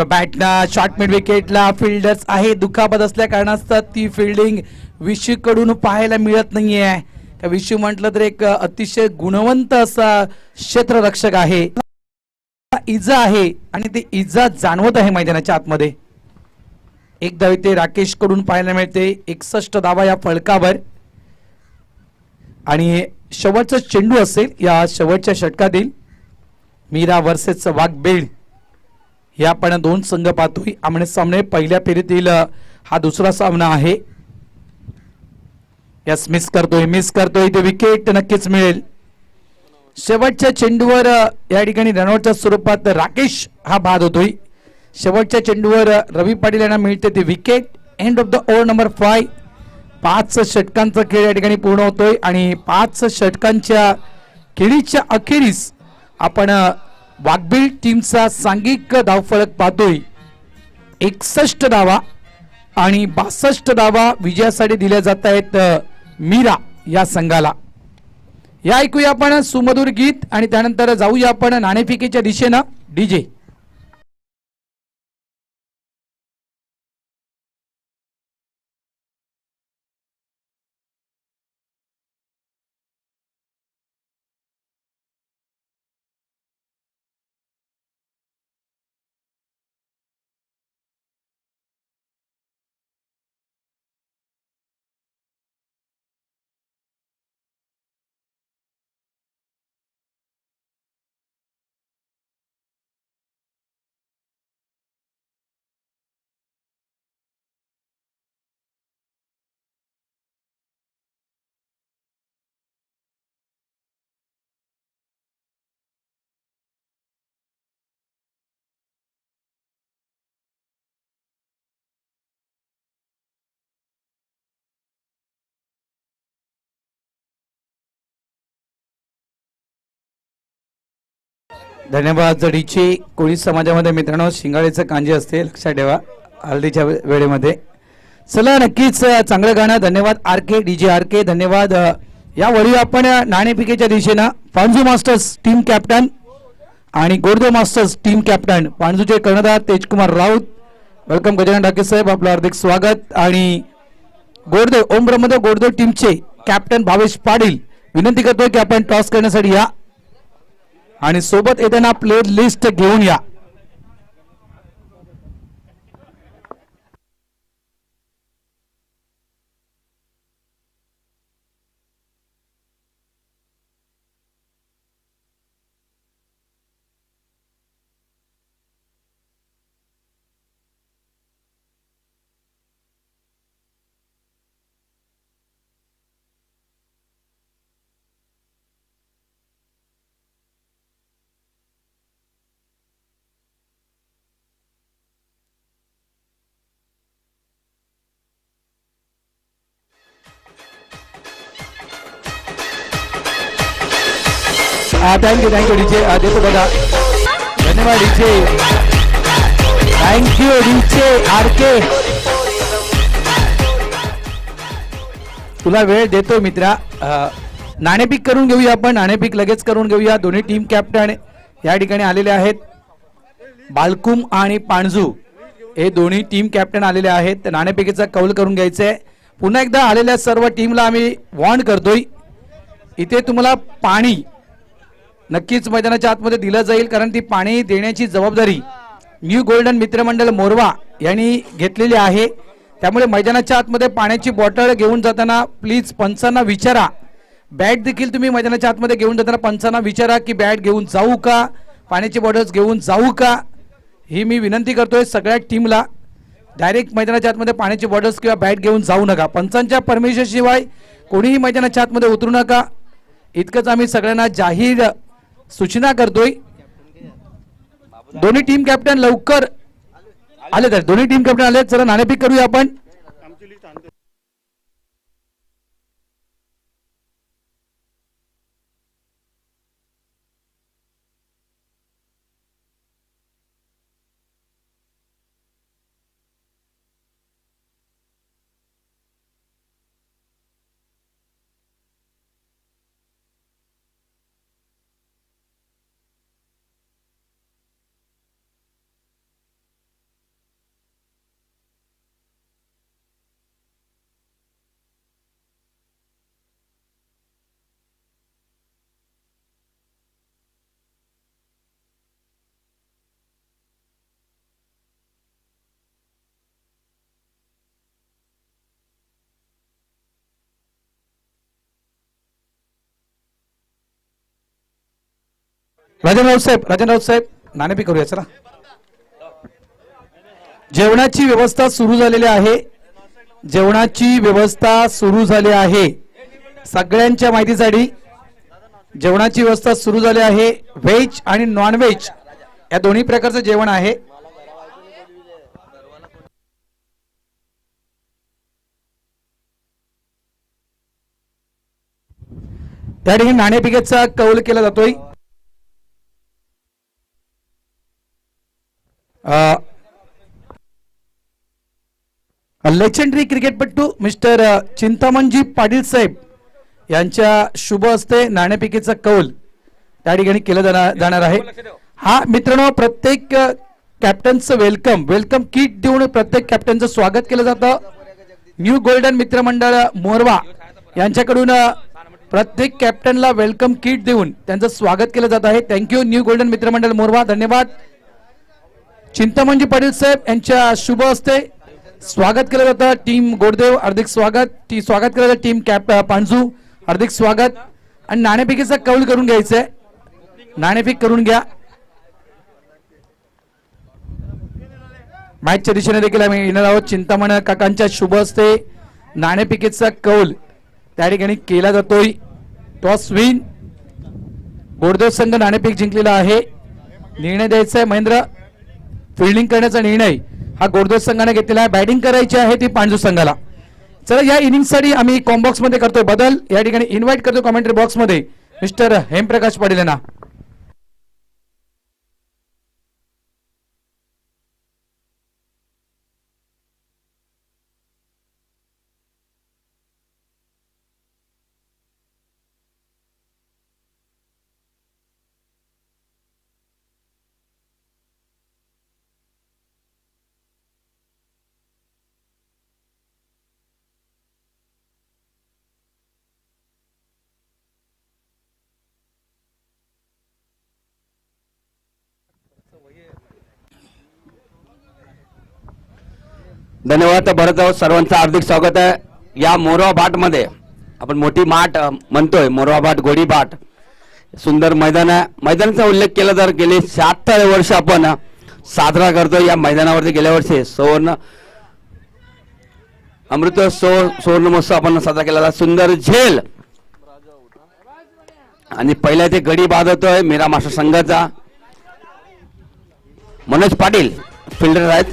बॅटना शॉर्ट मिड विकेटला फिल्डर्स आहे. दुखापत असल्या कारणास्तव ती फिल्डिंग विशू कडून पाहायला मिळत नाहीये. विशू म्हटलं तर एक अतिशय गुणवंत असा क्षेत्ररक्षक आहे. इजा आहे आणि ते इजा जाणवत आहे मैदानाच्या आतमध्ये. 1 धाव इथे राकेश कडून पाहायला मिळते. 61 धावा या फलकावर आणि शेवटचा चेंडू असेल या शेवटच्या षटकातील. मीरा वर्सेस वाघबीळ हे आपण 2 संघ पाहतोय आमने सामने. पहिल्या फेरीतील हा दुसरा सामना आहे. यस, मिस करतोय ते विकेट नक्कीच मिळेल. शेवटच्या चेंडूवर या ठिकाणी रनआउटच्या स्वरूपात राकेश हा बाद होतोय. शेवटच्या चेंडूवर रवी पाटील यांना मिळते ते wicket. End of the over number 5. 5 षटकांचा खेळ या ठिकाणी पूर्ण होतोय आणि 5 षटकांच्या खेळीच्या अखेरीस आपण वाघबीळ टीमचा सांघिक धावफलक पाहतोय. 61 धावा आणि 62 धावा विजयासाठी दिल्या जात आहेत मीरा या संघाला. या ऐकूया आपण सुमधुर गीत आणि त्यानंतर जाऊया आपण नाणेफेकीच्या दिशेनं. डीजे धन्यवाद. जडीची कोळी समाजामध्ये मित्रांनो शिंगाळेचं कांजी असते, लक्षात ठेवा हल्दीच्या वेळेमध्ये. चला नक्कीच चांगलं गाणं. धन्यवाद आरके, डीजे आरके, धन्यवाद. यावेळी आपण नाणेफेकीच्या दिशेनं फांजू मास्टर्स टीम कॅप्टन आणि गोरदेव मास्टर्स टीम कॅप्टन पाणजूचे कर्णधार तेजकुमार राऊत. वेलकम गजानन डाके साहेब, आपलं हार्दिक स्वागत. आणि गोरदेव ओम ब्रह्मदेव गोरदेव टीमचे कॅप्टन भावेश पाटील विनंती करतोय की आपण टॉस करण्यासाठी या आणि सोबत येताना प्लेयर लिस्ट घेऊन या. थँक्यू डीजे देतो बघा. धन्यवाद डीजे, थँक्यू डीजे आर के. तुला वेळ देतो मित्रा. नाणेपिक करून घेऊया आपण, नाणेपिक लगेच करून घेऊया. दोन्ही टीम कॅप्टन या ठिकाणी आलेले आहेत. बालकुम आणि पाणजू हे दोन्ही टीम कॅप्टन आलेले आहेत. नाणेपिकेचा कौल करून घ्यायचंय. पुन्हा एकदा आलेल्या सर्व टीमला आम्ही वॉर्न करतोय, इथे तुम्हाला पाणी नक्कीच मैदानाच्या आतमध्ये दिलं जाईल, कारण ती पाणी देण्याची जबाबदारी न्यू गोल्डन मित्रमंडळ मोरवा यांनी घेतलेली आहे. त्यामुळे मैदानाच्या आतमध्ये पाण्याची बॉटल घेऊन जाताना प्लीज पंचांना विचारा. बॅट देखील तुम्ही मैदानाच्या आतमध्ये घेऊन जाताना पंचांना विचारा की बॅट घेऊन जाऊ का, पाण्याची बॉटल्स घेऊन जाऊ का, ही मी विनंती करतोय सगळ्या टीमला. डायरेक्ट मैदानाच्या आतमध्ये पाण्याची बॉटल्स किंवा बॅट घेऊन जाऊ नका. पंचांच्या परमिशन शिवाय कोणीही मैदानाच्या आतमध्ये उतरू नका, इतकंच आम्ही सगळ्यांना जाहीर सूचना करतोय. दोन्ही टीम कॅप्टन लवकर आले, तर दोन्ही टीम कॅप्टन आले. चला नाणेफेक करूया आपण. राजन राऊत साहेब नाणेफेक करूया. चला, जेवणाची व्यवस्था सुरू झालेली आहे. जेवणाची व्यवस्था सुरू झाली आहे. सगळ्यांच्या माहितीसाठी जेवणाची व्यवस्था सुरू झाली आहे. व्हेज आणि नॉन व्हेज या दोन्ही प्रकारचं जेवण आहे. त्या ठिकाणी नाणेफेकीचा कौल केला जातोय. लेजेंडरी क्रिकेटपटू मिस्टर चिंतामणजी पाटील साहेब यांच्या शुभ हस्ते नाणेफेकीचा कौल त्या ठिकाणी केलं जाणार आहे. हा मित्रांनो, प्रत्येक कॅप्टनचं वेलकम किट देऊन प्रत्येक कॅप्टनचं स्वागत केलं जातं. न्यू गोल्डन मित्रमंडळ मोरवा यांच्याकडून प्रत्येक कॅप्टनला वेलकम किट देऊन त्यांचं स्वागत केलं जात आहे. थँक्यू न्यू गोल्डन मित्रमंडळ मोरवा, धन्यवाद. चिंतामणजी पाटील साहेब यांच्या शुभ हस्ते स्वागत केलं जातं. टीम गोरदेव हार्दिक स्वागत. स्वागत केलं जातं टीम पाणजू, हार्दिक स्वागत. आणि नाणेफेकीचा कौल करून घ्यायचंय. नाणेफेक करून घ्या. मॅचच्या दिशेने देखील आम्ही येणार आहोत. चिंतामण काकांच्या शुभ हस्ते नाणेफेकीचा कौल त्या ठिकाणी केला जातोय. टॉस विन गोरदेव संघ नाणेफेक जिंकलेला आहे. निर्णय द्यायचा आहे महेंद्र. फिल्डिंग करण्याचा निर्णय हा गोरदेव संघाने घेतलेला आहे. बॅटिंग करायची आहे ती पाणजू संघाला. चला, या इनिंगसाठी आम्ही कॉम्बॉक्स मध्ये करतोय बदल. या ठिकाणी इन्व्हाइट करतो कॉमेंट्री बॉक्स मध्ये मिस्टर हेमप्रकाश पाटील यांना. धन्यवाद भरत आहोत. सर्वांचं हार्दिक स्वागत आहे. या मोरवा भाट मध्ये आपण मोठी माठ म्हणतोय, मोरवा भाट गोडी भाट सुंदर मैदान आहे. मैदानाचा उल्लेख केला तर गेले 76 वर्ष आपण साजरा करतो. या मैदानावरती गेल्या वर्षी सुवर्ण महोत्सव आपण साजरा केला. सुंदर झेल आणि पहिल्या ते गडी बाद होतोय मीरा मास्टर संघाचा. मनोज पाटील फिल्डर आहेत.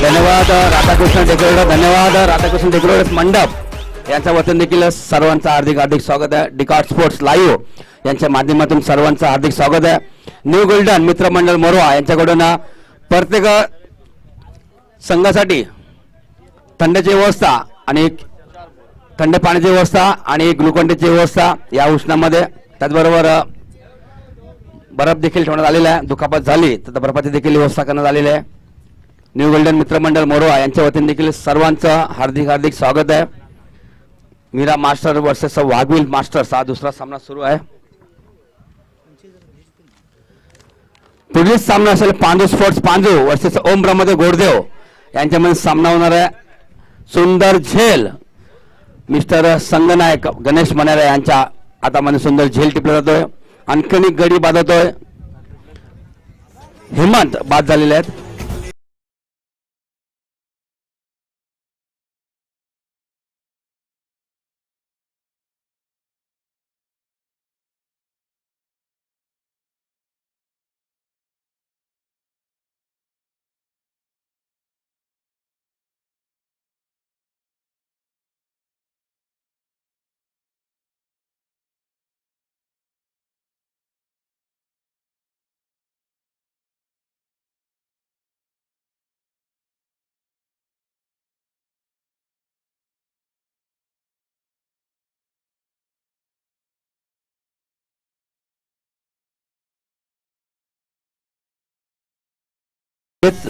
धन्यवाद राधाकृष्ण डेकोरेटर, धन्यवाद राधाकृष्ण डेकोरेटर्स मंडप यांच्या वतीने देखील सर्वांचं हार्दिक स्वागत आहे. डिकॉट स्पोर्ट्स लाईव्ह यांच्या माध्यमातून सर्वांचं हार्दिक स्वागत आहे. न्यू गोल्डन मित्रमंडळ मोरवा यांच्याकडून प्रत्येक संघासाठी थंडची व्यवस्था आणि थंड पाण्याची व्यवस्था आणि ग्लुकोनडीची व्यवस्था या उष्णामध्ये, त्याचबरोबर बर्फ देखील ठेवण्यात आलेला आहे. दुखापत झाली तर बर्फाची देखील व्यवस्था करण्यात आलेली आहे. न्यू गोल्डन मित्रमंडळ मोरवा यांच्या वतीने देखील सर्वांचं हार्दिक स्वागत आहे. मीरा मास्टर वर्सेस वाघविल मास्टर्स हा दुसरा सामना सुरू आहे. पुढील सामना असेल पांजू स्पोर्ट्स पांजू वर्सेस ओम ब्रह्मदेव गोडदेव यांच्यामध्ये सामना होणार आहे. सुंदर झेल मिस्टर संगनायक गणेश मनारे यांच्या हातामध्ये सुंदर झेल टिपला जातोय. आणखी गडी बाद होतोय. हेमंत बाद झालेले आहेत.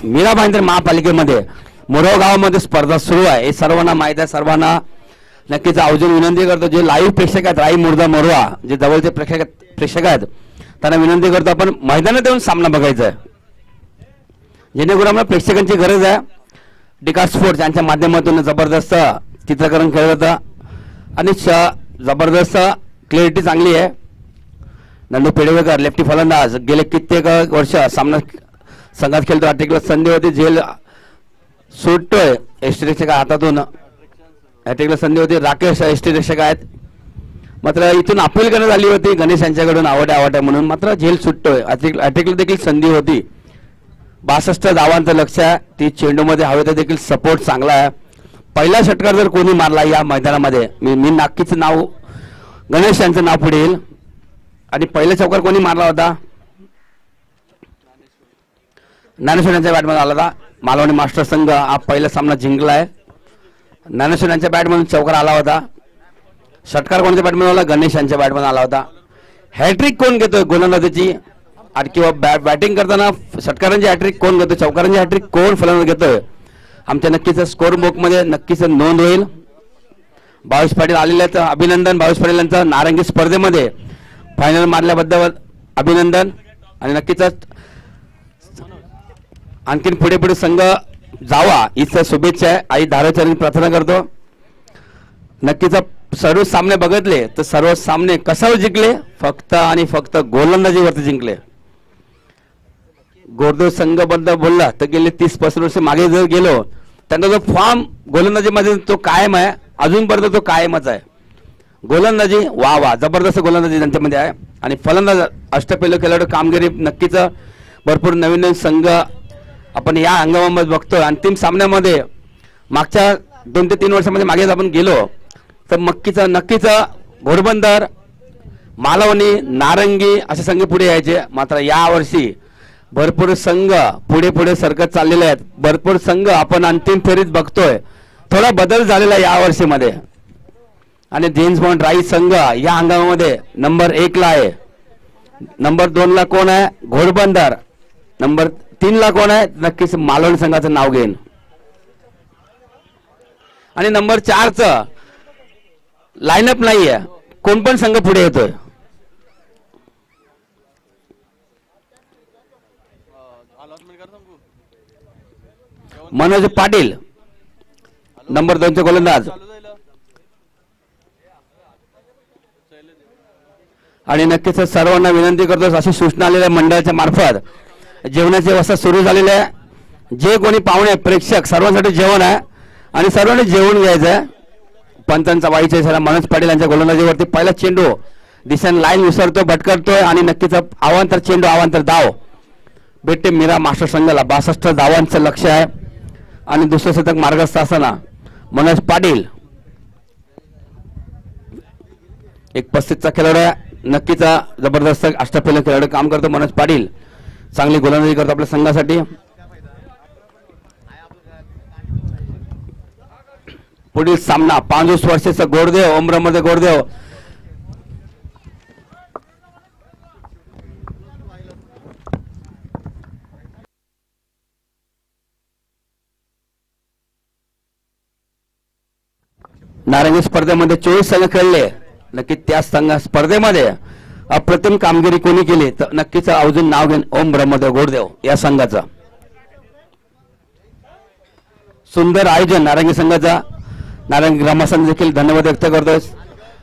मीरा भाईंदर महापालिकेमध्ये मोरवा गावामध्ये स्पर्धा सुरू आहे. हे सर्वांना माहित आहे. सर्वांना नक्कीच आवर्जून विनंती करतो, जे लाईव्ह प्रेक्षक आहेत राई मुर्दा मोरवा, जे जवळचे प्रेक्षक आहेत त्यांना विनंती करतो आपण मैदानात येऊन सामना बघायचा आहे, जेणेकरून आम्हाला प्रेक्षकांची गरज आहे. डिकॉट स्पोर्ट्स यांच्या माध्यमातून जबरदस्त चित्रकरण केलं जातं आणि जबरदस्त क्लॅरिटी चांगली आहे. नंदू पेडवेकर लेफ्टी फलंदाज गेले कित्येक वर्ष सामना संघात खेळतो. अटॅकला संधी होती, झेल सुटतोय एसटी रक्षक हातातून. अटॅकला संधी होती, राकेश एसटी रक्षक आहेत. मात्र इथून अपील करण्यात आली होती गणेश यांच्याकडून आवड आहे म्हणून, मात्र झेल सुटतोय. अटॅकला देखील संधी होती. 62 धावांचं लक्ष आहे. ती चेंडूमध्ये हवेत देखील सपोर्ट चांगला आहे. पहिला षटकार जर कोणी मारला या मैदानामध्ये, मी नक्कीच नाव गणेश यांचं नाव पुढे येईल. आणि पहिला चौकार कोणी मारला होता? ज्ञानेश्वर यांच्या बॅटमधून आला होता. मालवणी मास्टर संघ हा पहिला सामना जिंकला आहे. ज्ञानेश्वर यांच्या बॅटमधून चौकार आला होता. षटकार कोणत्या बॅटमधून आला? गणेश यांच्या बॅटमधून आला होता. हॅट्रिक कोण घेतोय गोलंदाजीची किंवा बॅटिंग करताना षटकारांची हॅट्रिक कोण घेतोय, चौकारांची हॅट्रिक कोण फलंदाज घेतोय? आमच्या नक्कीच स्कोर बुक मध्ये नक्कीच नोंद होईल. भावेश पाटील आलेले आहेत, अभिनंदन. भावेश पाटील यांचं नारंगी स्पर्धेमध्ये फायनल मारल्याबद्दल अभिनंदन. आणि नक्कीच आणखीन पुढे संघ जावा हीच शुभेच्छा आहे. आई धाराचरणी प्रार्थना करतो. नक्कीच सर्व सामने बघितले तर सर्व सामने कशावर जिंकले? फक्त आणि फक्त गोलंदाजीवरती जिंकले. गोरदेव संघाबद्दल बोलला तर गेले 30-35 वर्ष मागे जर गेलो, त्यांचा जो फॉर्म गोलंदाजीमध्ये तो कायम आहे, अजूनपर्यंत तो कायमच आहे. गोलंदाजी वा जबरदस्त गोलंदाजी त्यांच्यामध्ये आहे. आणि फलंदाज अष्टपैलू खेळाडू कामगिरी नक्कीच भरपूर नवीन संघ आपण या हंगामामध्ये बघतोय. अंतिम सामन्यामध्ये मागच्या 2 ते 3 वर्षामध्ये मागे आपण गेलो तर नक्कीच घोडबंदर, मालवणी, नारंगी असे संघ पुढे यायचे. मात्र यावर्षी भरपूर संघ पुढे सरकत चाललेले आहेत. भरपूर संघ आपण अंतिम फेरीत बघतोय. थोडा बदल झालेला या वर्षीमध्ये. आणि जेम्स बॉन्ड राई संघ या हंगामामध्ये नंबर 1 ला आहे. नंबर 2 ला कोण आहे? घोडबंदर. नंबर 3 ला कोण आहे? नक्कीच मालवण संघाचं नाव घेईन. आणि नंबर 4 चं लाईनअप नाहीये, कोण पण संघ पुढे येतोय. मनोज पाटील नंबर 2 चे गोलंदाज. आणि नक्कीच सर्वांना विनंती करतो, अशी सूचना आलेल्या मंडळाच्या मार्फत जेवणाची व्यवस्था सुरू झालेली आहे. जे कोणी पाहुणे प्रेक्षक सर्वांसाठी जेवण आहे आणि सर्वांनी जेवण घ्यायचं आहे. पंचांचा वाईचा इशारा मनोज पाटील यांच्या गोलंदाजीवरती पहिला चेंडू दिशेने लाईन विसरतो, भटकरतोय आणि नक्कीच अवांतर चेंडू, अवांतर धाव भेटते मीरा मास्टर संघाला. 62 धावांचं लक्ष आहे आणि दुसरं शतक मार्गस्थ असताना मनोज पाटील एक 35चा खेळाडू आहे. नक्कीच जबरदस्त अष्टपैलू खेळाडू काम करतो मनोज पाटील, चांगली गोलंदाजी करतो आपल्या संघासाठी. पुढील सामना 35 वर्षाचा गोडदेव ओमरामध्ये गोडदेव नारंगी स्पर्धेमध्ये 24 संघ खेळले. नक्की त्या स्पर्धेमध्ये अप्रतिम कामगिरी कोणी केली तर नक्कीच अजून नाव घेऊन ओम ब्रह्मदेव गोडदेव या संघाचं. सुंदर आयोजन नारंगी संघाचा. नारंगी ग्रामस्थांनी देखील धन्यवाद व्यक्त करतोय.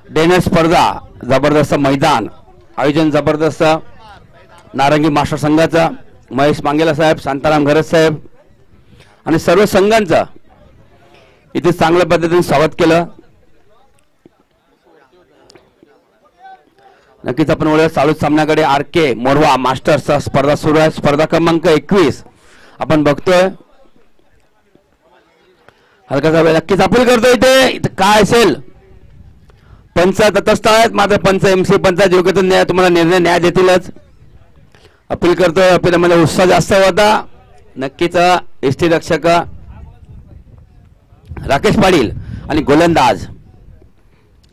डेनर स्पर्धा जबरदस्त मैदान, आयोजन जबरदस्त नारंगी मास्टर संघाचा. महेश मांगेला साहेब, शांताराम घरत साहेब आणि सर्व संघांचं इथे चांगल्या पद्धतीने स्वागत केलं. नक्कीच आपण वळूया चालू सामन्याकडे. RK मोरवा मास्टर्स स्पर्धा सुरू आहे. स्पर्धा क्रमांक 21 आपण बघतोय. हलकासा वेळ नक्कीच अपील करतोय. इथे काय असेल, पंच तटस्थ आहेत, मात्र पंच MC पंच योग्य न्याय तुम्हाला न्याय देतीलच. अपील करतोय. अपीलमध्ये उत्साह जास्त होता. नक्कीच ST रक्षक राकेश पाटील आणि गोलंदाज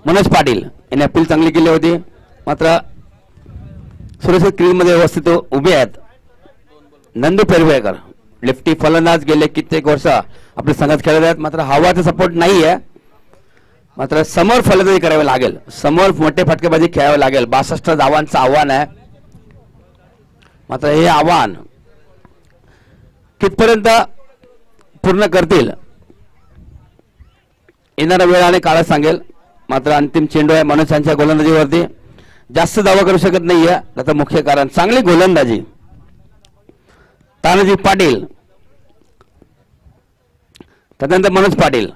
मनोज पाटील यांनी अपील चांगली केली होती, मात्र सुरक्षित क्रीजमध्ये व्यवस्थित उभे आहेत. नंदू पेरवेकर लेफ्टी फलंदाज गेले कित्येक वर्ष आपल्या संघात खेळत आहेत, मात्र हवाचा सपोर्ट नाही आहे. मात्र समोर फलंदाजी करावी लागेल, समोर मोठे फटकेबाजी खेळावे लागेल. 62 धावांचं आव्हान आहे. मात्र हे आव्हान कितपर्यंत पूर्ण करतील येणारा वेळ आणि काळ सांगेल. मात्र अंतिम चेंडू आहे मनोज यांच्या गोलंदाजीवरती. जास्त दावा करू शकत नाहीये, त्याचं मुख्य कारण चांगली गोलंदाजी. तानाजी पाटील, त्यानंतर मनोज पाटील.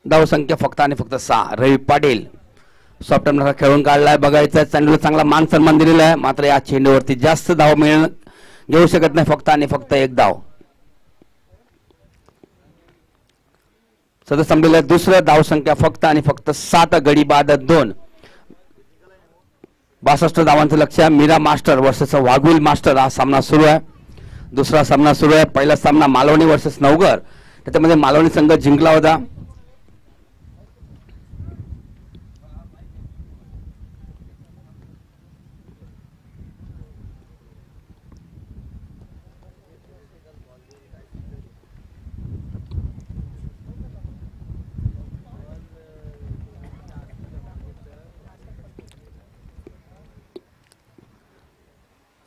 धाव संख्या फक्त आणि फक्त 6. रवी पाटील सप्टेंबर खेळून काढलाय. बघायचं चेंडूला चांगला मान सन्मान दिलेला आहे, मात्र या चेंडूवरती जास्त धाव घेऊ शकत नाही. फक्त आणि फक्त 1 धाव. सदस्य संपलेलं दुसरं. धाव संख्या फक्त आणि फक्त 7. गडी बाद 2. 62 धावांचं लक्ष्य. Meera master versus Waghul master हा सामना सुरू आहे. दुसरा सामना सुरू आहे. पहिला सामना मालवणी वर्सेस नवघर, त्याच्यामध्ये मालवणी संघ जिंकला होता.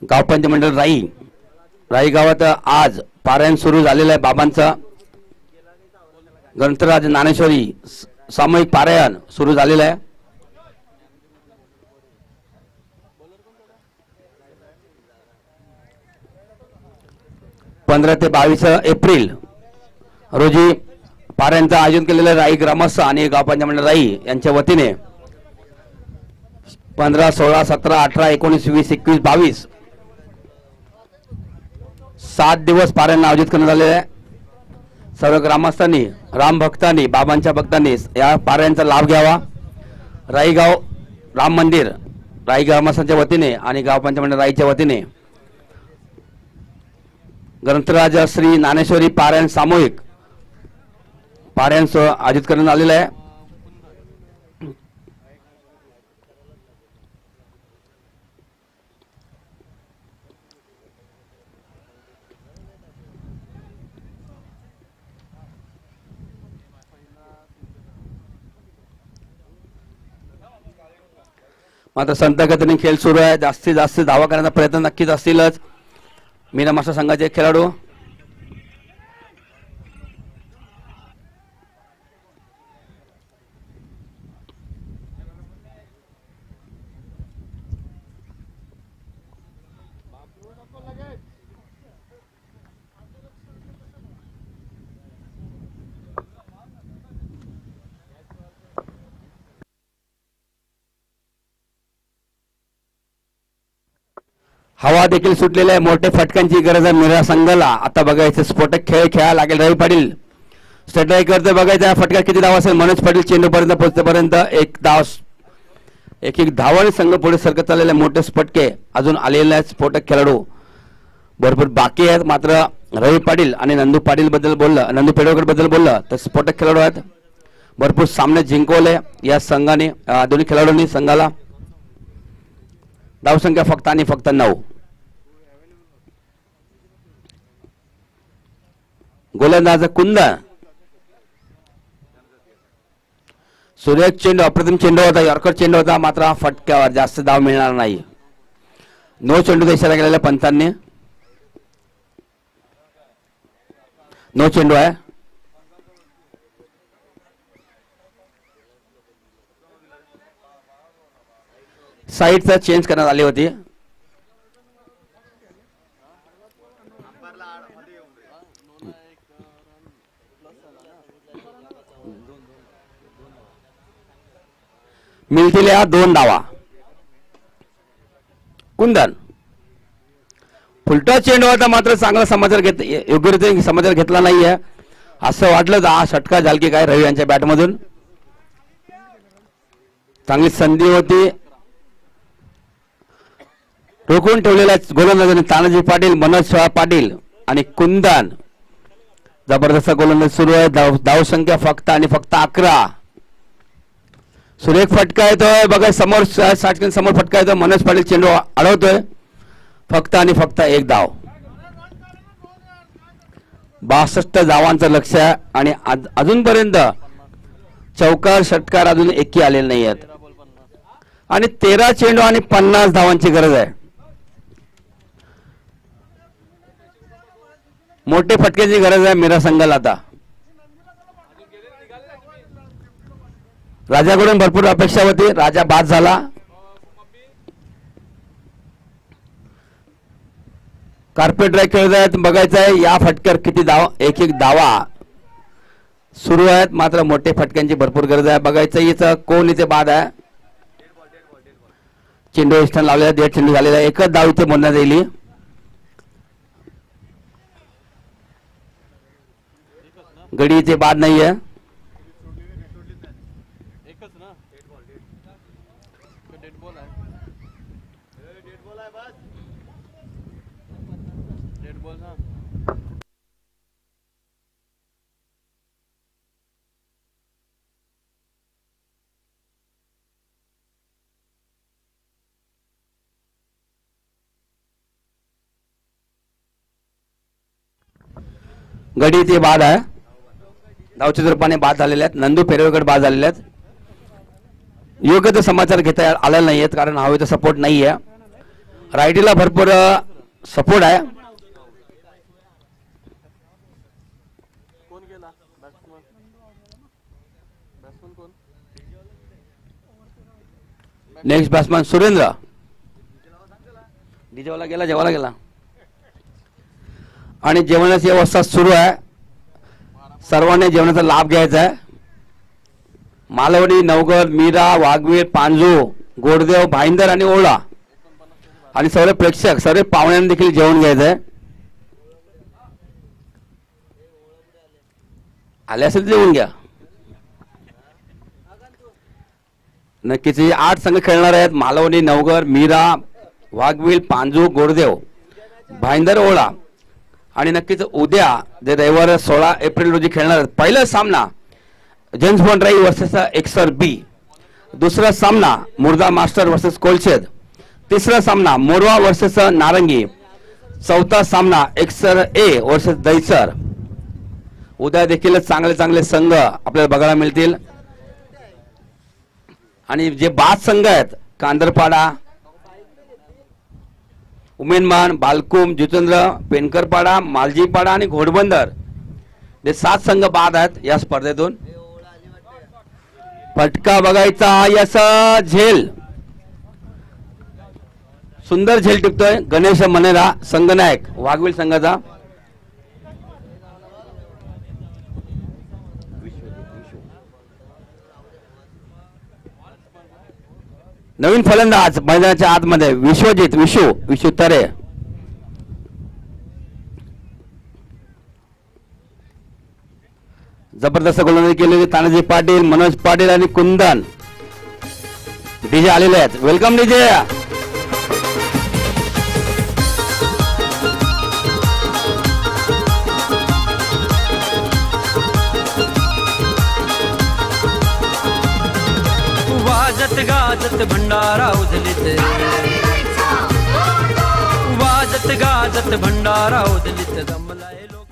गाव पंच मंडळ राई गावात आज पारायण सुरू झालेलं आहे. बाबांचा ग्रंथराज ज्ञानेश्वरी सामूहिक पारायण सुरू झालेलं आहे. पंधरा ते 22 एप्रिल रोजी पारायणचं आयोजन केलेलं आहे. राई ग्रामस्थ आणि गाव पंच मंडळ राई यांच्या वतीने 15, 16, 17, 18, 19, 20, 21, 22 7 दिवस पारायण आयोजित करण्यात आलेले आहे. सर्व ग्रामस्थांनी, राम भक्तांनी, बाबांच्या भक्तांनी या पारायणचा लाभ घ्यावा. राईगाव राम मंदिर राई ग्रामस्थांच्या वतीने आणि गाव पंचायत राईच्या वतीने ग्रंथराज श्री ज्ञानेश्वरी पारायण सामूहिक पारायण आयोजित करण्यात आलेलं आहे. मात्र संत गतीने खेळ सुरू आहे. जास्तीत जास्त धावा करण्याचा प्रयत्न नक्कीच असतीलच मीरा मास्टर संघाचे खेळाडू. हवा देखील सुटलेली आहे. मोठे फटक्यांची गरज आहे मीरा संघाला. आता बघायचं स्फोटक खेळ खेळायला लागेल. रवी पाटील स्ट्राईक करते. बघायचं फटका किती धाव असेल. मनोज पाटील चेंडू पर्यंत पोहोचतेपर्यंत एक धावाने संघ पुढे सरकत चाललेले मोठे स्फटके अजून आलेले आहेत. स्फोटक खेळाडू भरपूर बाकी आहेत. मात्र रवी पाटील आणि नंदू पाटील बद्दल बोललं, नंदू पेडवकर बद्दल बोललं तर स्फोटक खेळाडू आहेत. भरपूर सामने जिंकवले या संघाने, दोन्ही खेळाडूंनी संघाला. धावसंख्या फक्त आणि फक्त 9. गोलंदाज कुंदन. सुरेख चेंडू, अप्रतिम चेंडू होता, यॉर्कर चेंडू होता. मात्र फटक्यावर जास्त धाव मिळणार नाही. नो चेंडू इशारा केलेला पंतांनी. नो चेंडू आहे. साईडचा चेंज करण्यात आली होती. मिळतील या 2 धावा. कुंदन फुलटा चेंडू होता. मात्र चांगला समाचार योग्यरीत्या समाचार घेतला नाहीये असं वाटलं. 10 षटका झाली की काय रवी यांच्या बॅटमधून. चांगली संधी होती. रोखून ठेवलेल्या गोलंदाजाने तानाजी पाटील, मनोज पाटील आणि कुंदन. जबरदस्त गोलंदाज सुरू आहे. धावसंख्या फक्त आणि फक्त 11. सुरेख फटका येतोय. बघा समोर समोर फटका येतोय. मनोज पाटील चेंडू अडवतोय. फक्त आणि फक्त 1 धाव. 62 धावांचं लक्ष आहे आणि अजूनपर्यंत चौकार षटकार अजून एकही आलेले नाही आहेत आणि 13 चेंडू आणि 50 धावांची गरज आहे. मोठे फटक्याची गरज आहे मीरा संघाला. आता राजाकडून भरपूर अपेक्षा होती. राजा बाद झाला. कार्पेट ड्राईव्ह खेळत आहेत. बघायचं आहे या फटक्यावर किती धाव, एक धावा सुरू आहेत. मात्र मोठे फटक्यांची भरपूर गरज आहे. बघायचं याचं कोण इथे बाद आहे. चेंडू इष्टन लावलेला, 1.5 चेंडू झालेला. एकच धाव इथे मोडण्यात येईल. गडी इथे बाद नाहीये. गडी इथे बाद आहे. धावच्या रूपाने बाद झालेले आहेत. नंदू पेरवेगड बाद झालेले आहेत. योग्य तो समाचार घेता आलेला नाहीयेत कारण हवेचा सपोर्ट नाहीये. रायटीला भरपूर सपोर्ट आहे. Next batsman Surendra. जेवायला गेला आणि जेवणाची व्यवस्था सुरू आहे. सर्वांनी जेवणाचा लाभ घ्यायचा आहे. मालवणी, नवगड, मीरा, वाघवीर, पांजू, गोडदेव, भाईंदर आणि ओळा आणि सर्व प्रेक्षक, सर्व पाहुण्यांनी देखील जेवण घ्यायचं आहे. आले असेल जेवून घ्या. नक्कीच हे 8 संघ खेळणार आहेत. मालवणी, नवघर, मीरा, वाघवील, पांजू, गोरदेव, भाईंदर, ओळा. आणि नक्कीच उद्या जे रविवार 16 एप्रिल रोजी खेळणार आहेत. पहिला सामना जेम्स बॉन्ड राई वर्सेस एक्सर बी. दुसरा सामना मुर्दा मास्टर वर्सेस कोलशेद. तिसरा सामना मोरवा वर्सेस नारंगी. चौथा सामना एक्सर ए वर्सेस दैसर. उद्या देखील चांगले चांगले संघ आपल्याला बघायला मिळतील. आणि जे बाद संघ आहेत कांदरपाडा, उमेनमान, बालकुम, जितेंद्र, पेनकरपाडा, मालजीपाडा आणि घोडबंदर हे 7 संघ बाद आहेत या स्पर्धेतून. फटका बघायचा यस झेल, सुंदर झेल टिपतोय गणेश मनेरा संघनायक वाघवील संघाचा. नवीन फलंदाज मैदानाच्या आतमध्ये विश्वजित विशू तरे. जबरदस्त गोलंदाजी केलेली तानाजी पाटील, मनोज पाटील आणि कुंदन. डीजे आलेले आहेत. Welcome DJ. वाजत गाजत भंडारा उधलित, वाजत गाजत भंडारा उधलित जमलाय लोक.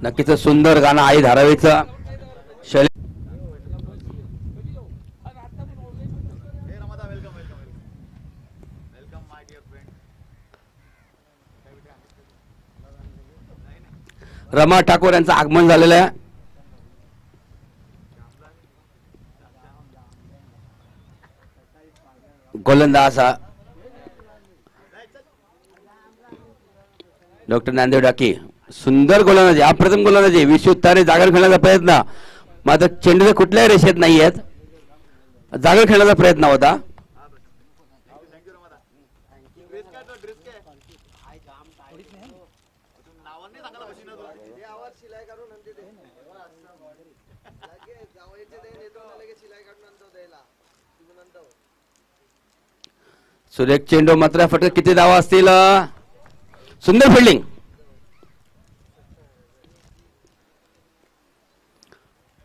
नक्कीच सुंदर गाणं आई धारावीचं. रमा ठाकूर यांचं आगमन झालेलं आहे. गोलंदाज डॉक्टर नांदेव डाकी. सुंदर गोलंदाजी, अप्रतिम गोलंदाजी. विश्व तारे जागर खेळण्याचा प्रयत्न, मात्र चेंडूच्या कुठल्याही रेषेत नाही आहेत. जागर खेळण्याचा प्रयत्न होता. सुरेख चेंडू, मात्र फटका किती धावा असतील. सुंदर फिल्डिंग.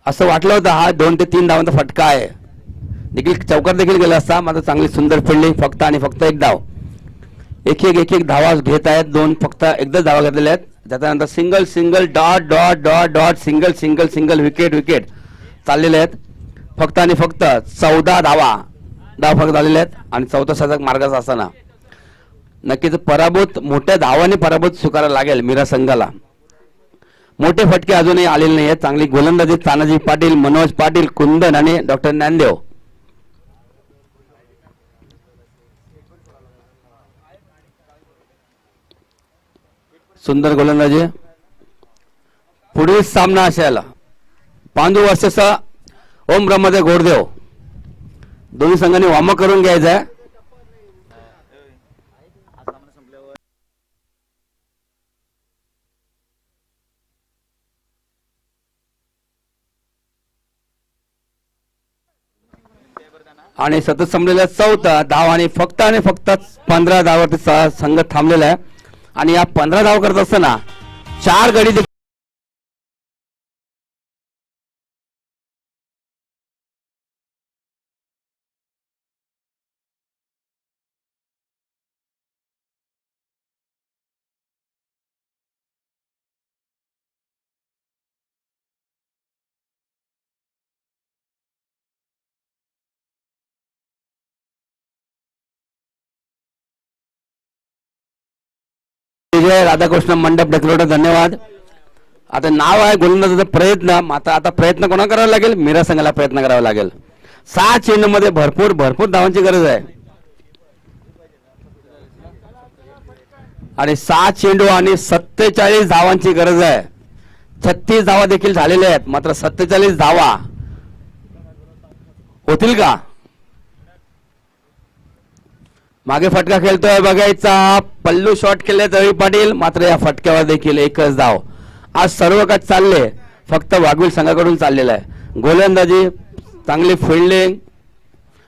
असं वाटलं होतं हा 2 ते 3 धावांचा फटका आहे, देखील चौकार देखील गेला असता. मात्र चांगली सुंदर फिल्डिंग. फक्त आणि फक्त 1 धाव. एक धावा घेत आहेत. 2 फक्त एकदाच धावा घेतलेल्या आहेत. त्याच्यानंतर single single dot dot dot dot single single single wicket चाललेले आहेत. फक्त आणि फक्त 14 धावा फक्त झालेले आहेत. आणि 4था शतक मार्गाचा असताना नक्कीच पराभूत, मोठ्या धावाने पराभूत स्वीकारायला लागेल मीरा संघाला. मोठे फटके अजूनही आलेले नाही आहेत. चांगली गोलंदाजी तानाजी पाटील, मनोज पाटील, कुंदन आणि डॉक्टर नांदेव. सुंदर गोलंदाजी. पुढील सामना असेल पांडू वर्सेस ओम ब्रह्मदेव गोरदेव. दोन्ही संघांनी वॉर्मअप करून घ्यायचं आहे. आणि सतत संपलेल्या 4 धाव आणि फक्त 15 धावावरती संघ थांबलेला आहे. आणि या 15 धाव करत असताना 4 गडी राधाकृष्ण मंडप डेकोरेटर. धन्यवाद. आता नाव आहे गोलंदाजाचा प्रयत्न. मात्र आता प्रयत्न कोणा करावा लागेल? मीरा संघाला प्रयत्न करावा लागेल. 6 चेंडूमध्ये भरपूर धावांची गरज आहे. आणि 6 चेंडू आणि 47 धावांची गरज आहे. 36 धावा देखील झालेल्या आहेत. मात्र 47 धावा होतील का? मागे फटका खेळतोय बघायचा. पल्लू शॉट केले रवी पाटील. मात्र या फटक्यावर देखील एकच धाव. आज सर्व काय चालले फक्त वाघवील संघाकडून चाललेला आहे. गोलंदाजी चांगली फिल्डिंग,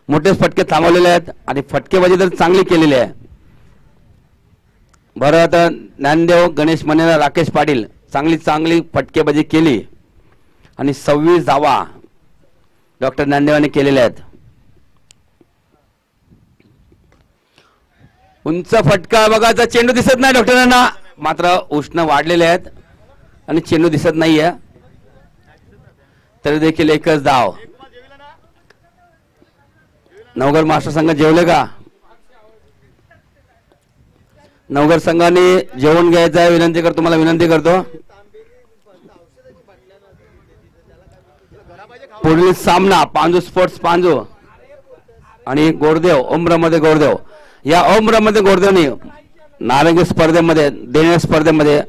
मोठे फटके थांबवलेले आहेत आणि फटकेबाजी तर चांगली केलेली आहे. बरं आता ज्ञानदेव, गणेश मनेरा, राकेश पाटील चांगली फटकेबाजी केली आणि 26 धावा डॉक्टर ज्ञानदेवाने केलेल्या आहेत. उंच फटका बघायचा, चेंडू दिसत नाही डॉक्टरांना, मात्र उष्ण वाढलेले आहेत आणि चेंडू दिसत नाहीये, तरी देखील एकच धाव. नवघर मास्टर संघ जेवले का? नवघर संघाने जेवण घ्यायचं आहे, विनंती करतो, तुम्हाला विनंती करतो. पुढील सामना पांजू स्पोर्ट्स पांजू आणि गोरदेव, ओमरामध्ये गोरदेव. या ओमरामध्ये गोरदेवने नारंगी स्पर्धेमध्ये, देण्या स्पर्धेमध्ये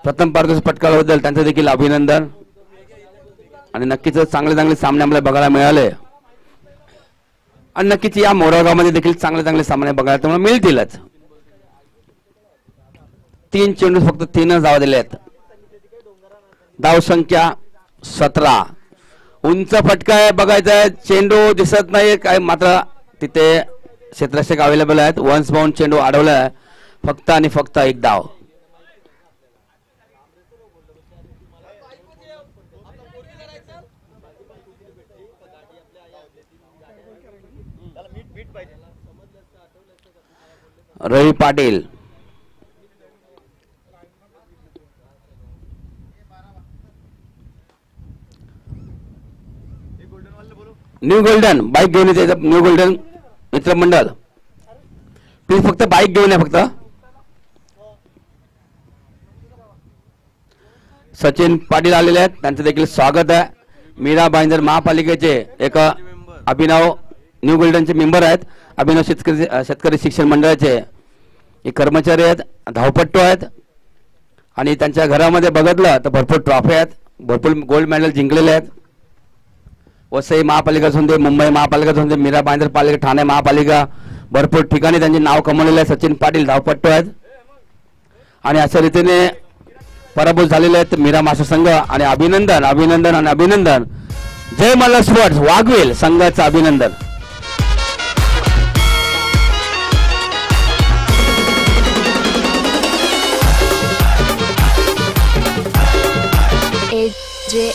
प्रथम पारितोषिक पटकावल्याबद्दल त्यांचं देखील अभिनंदन. आणि नक्कीच चांगले सामने आपल्याला बघायला मिळाले आणि नक्कीच या मोरागावमध्ये देखील चांगले सामने बघायला तुम्हाला मिळतीलच. 3 चेंडू फक्त 3च धावा दिले आहेत. धाव संख्या 17. उंच फटका आहे, बघायचा आहे, चेंडू दिसत नाही काय, मात्र तिथे क्षेत्ररक्षक अवेलेबल आहेत. वन्स बाउंड चेंडू अडवला आहे, फक्त आणि फक्त एक धाव. रवी पाटील, न्यू गोल्डन बाईक घेऊन येते. न्यू गोल्डन मित्रमंडळ प्लीज फक्त बाईक घेऊन या. फक्त सचिन पाटील आलेले आहेत, त्यांचं देखील स्वागत आहे. मीरा भाईंदर महापालिकेचे एक अभिनव न्यू गोल्डनचे मेंबर आहेत. अभिनव शेतकरी शिक्षण मंडळाचे हे कर्मचारी आहेत, धावपट्टू आहेत आणि त्यांच्या घरामध्ये बघितलं तर भरपूर ट्रॉफी आहेत, भरपूर गोल्ड मेडल जिंकलेले आहेत. वसई महापालिका असून दे, मुंबई महापालिका असून दे, मीरा भाईंदर पालिका, ठाणे महापालिका, भरपूर ठिकाणी त्यांचे नाव कमवलेले आहे. सचिन पाटील धावपट्टू आहेत आणि अशा रीतीने पराभूत झालेले आहेत मीरा मास्टर संघ. आणि अभिनंदन अभिनंदन आणि अभिनंदन. जय मल्हार स्पोर्ट्स वाघवेल संघाचं अभिनंदन. AJ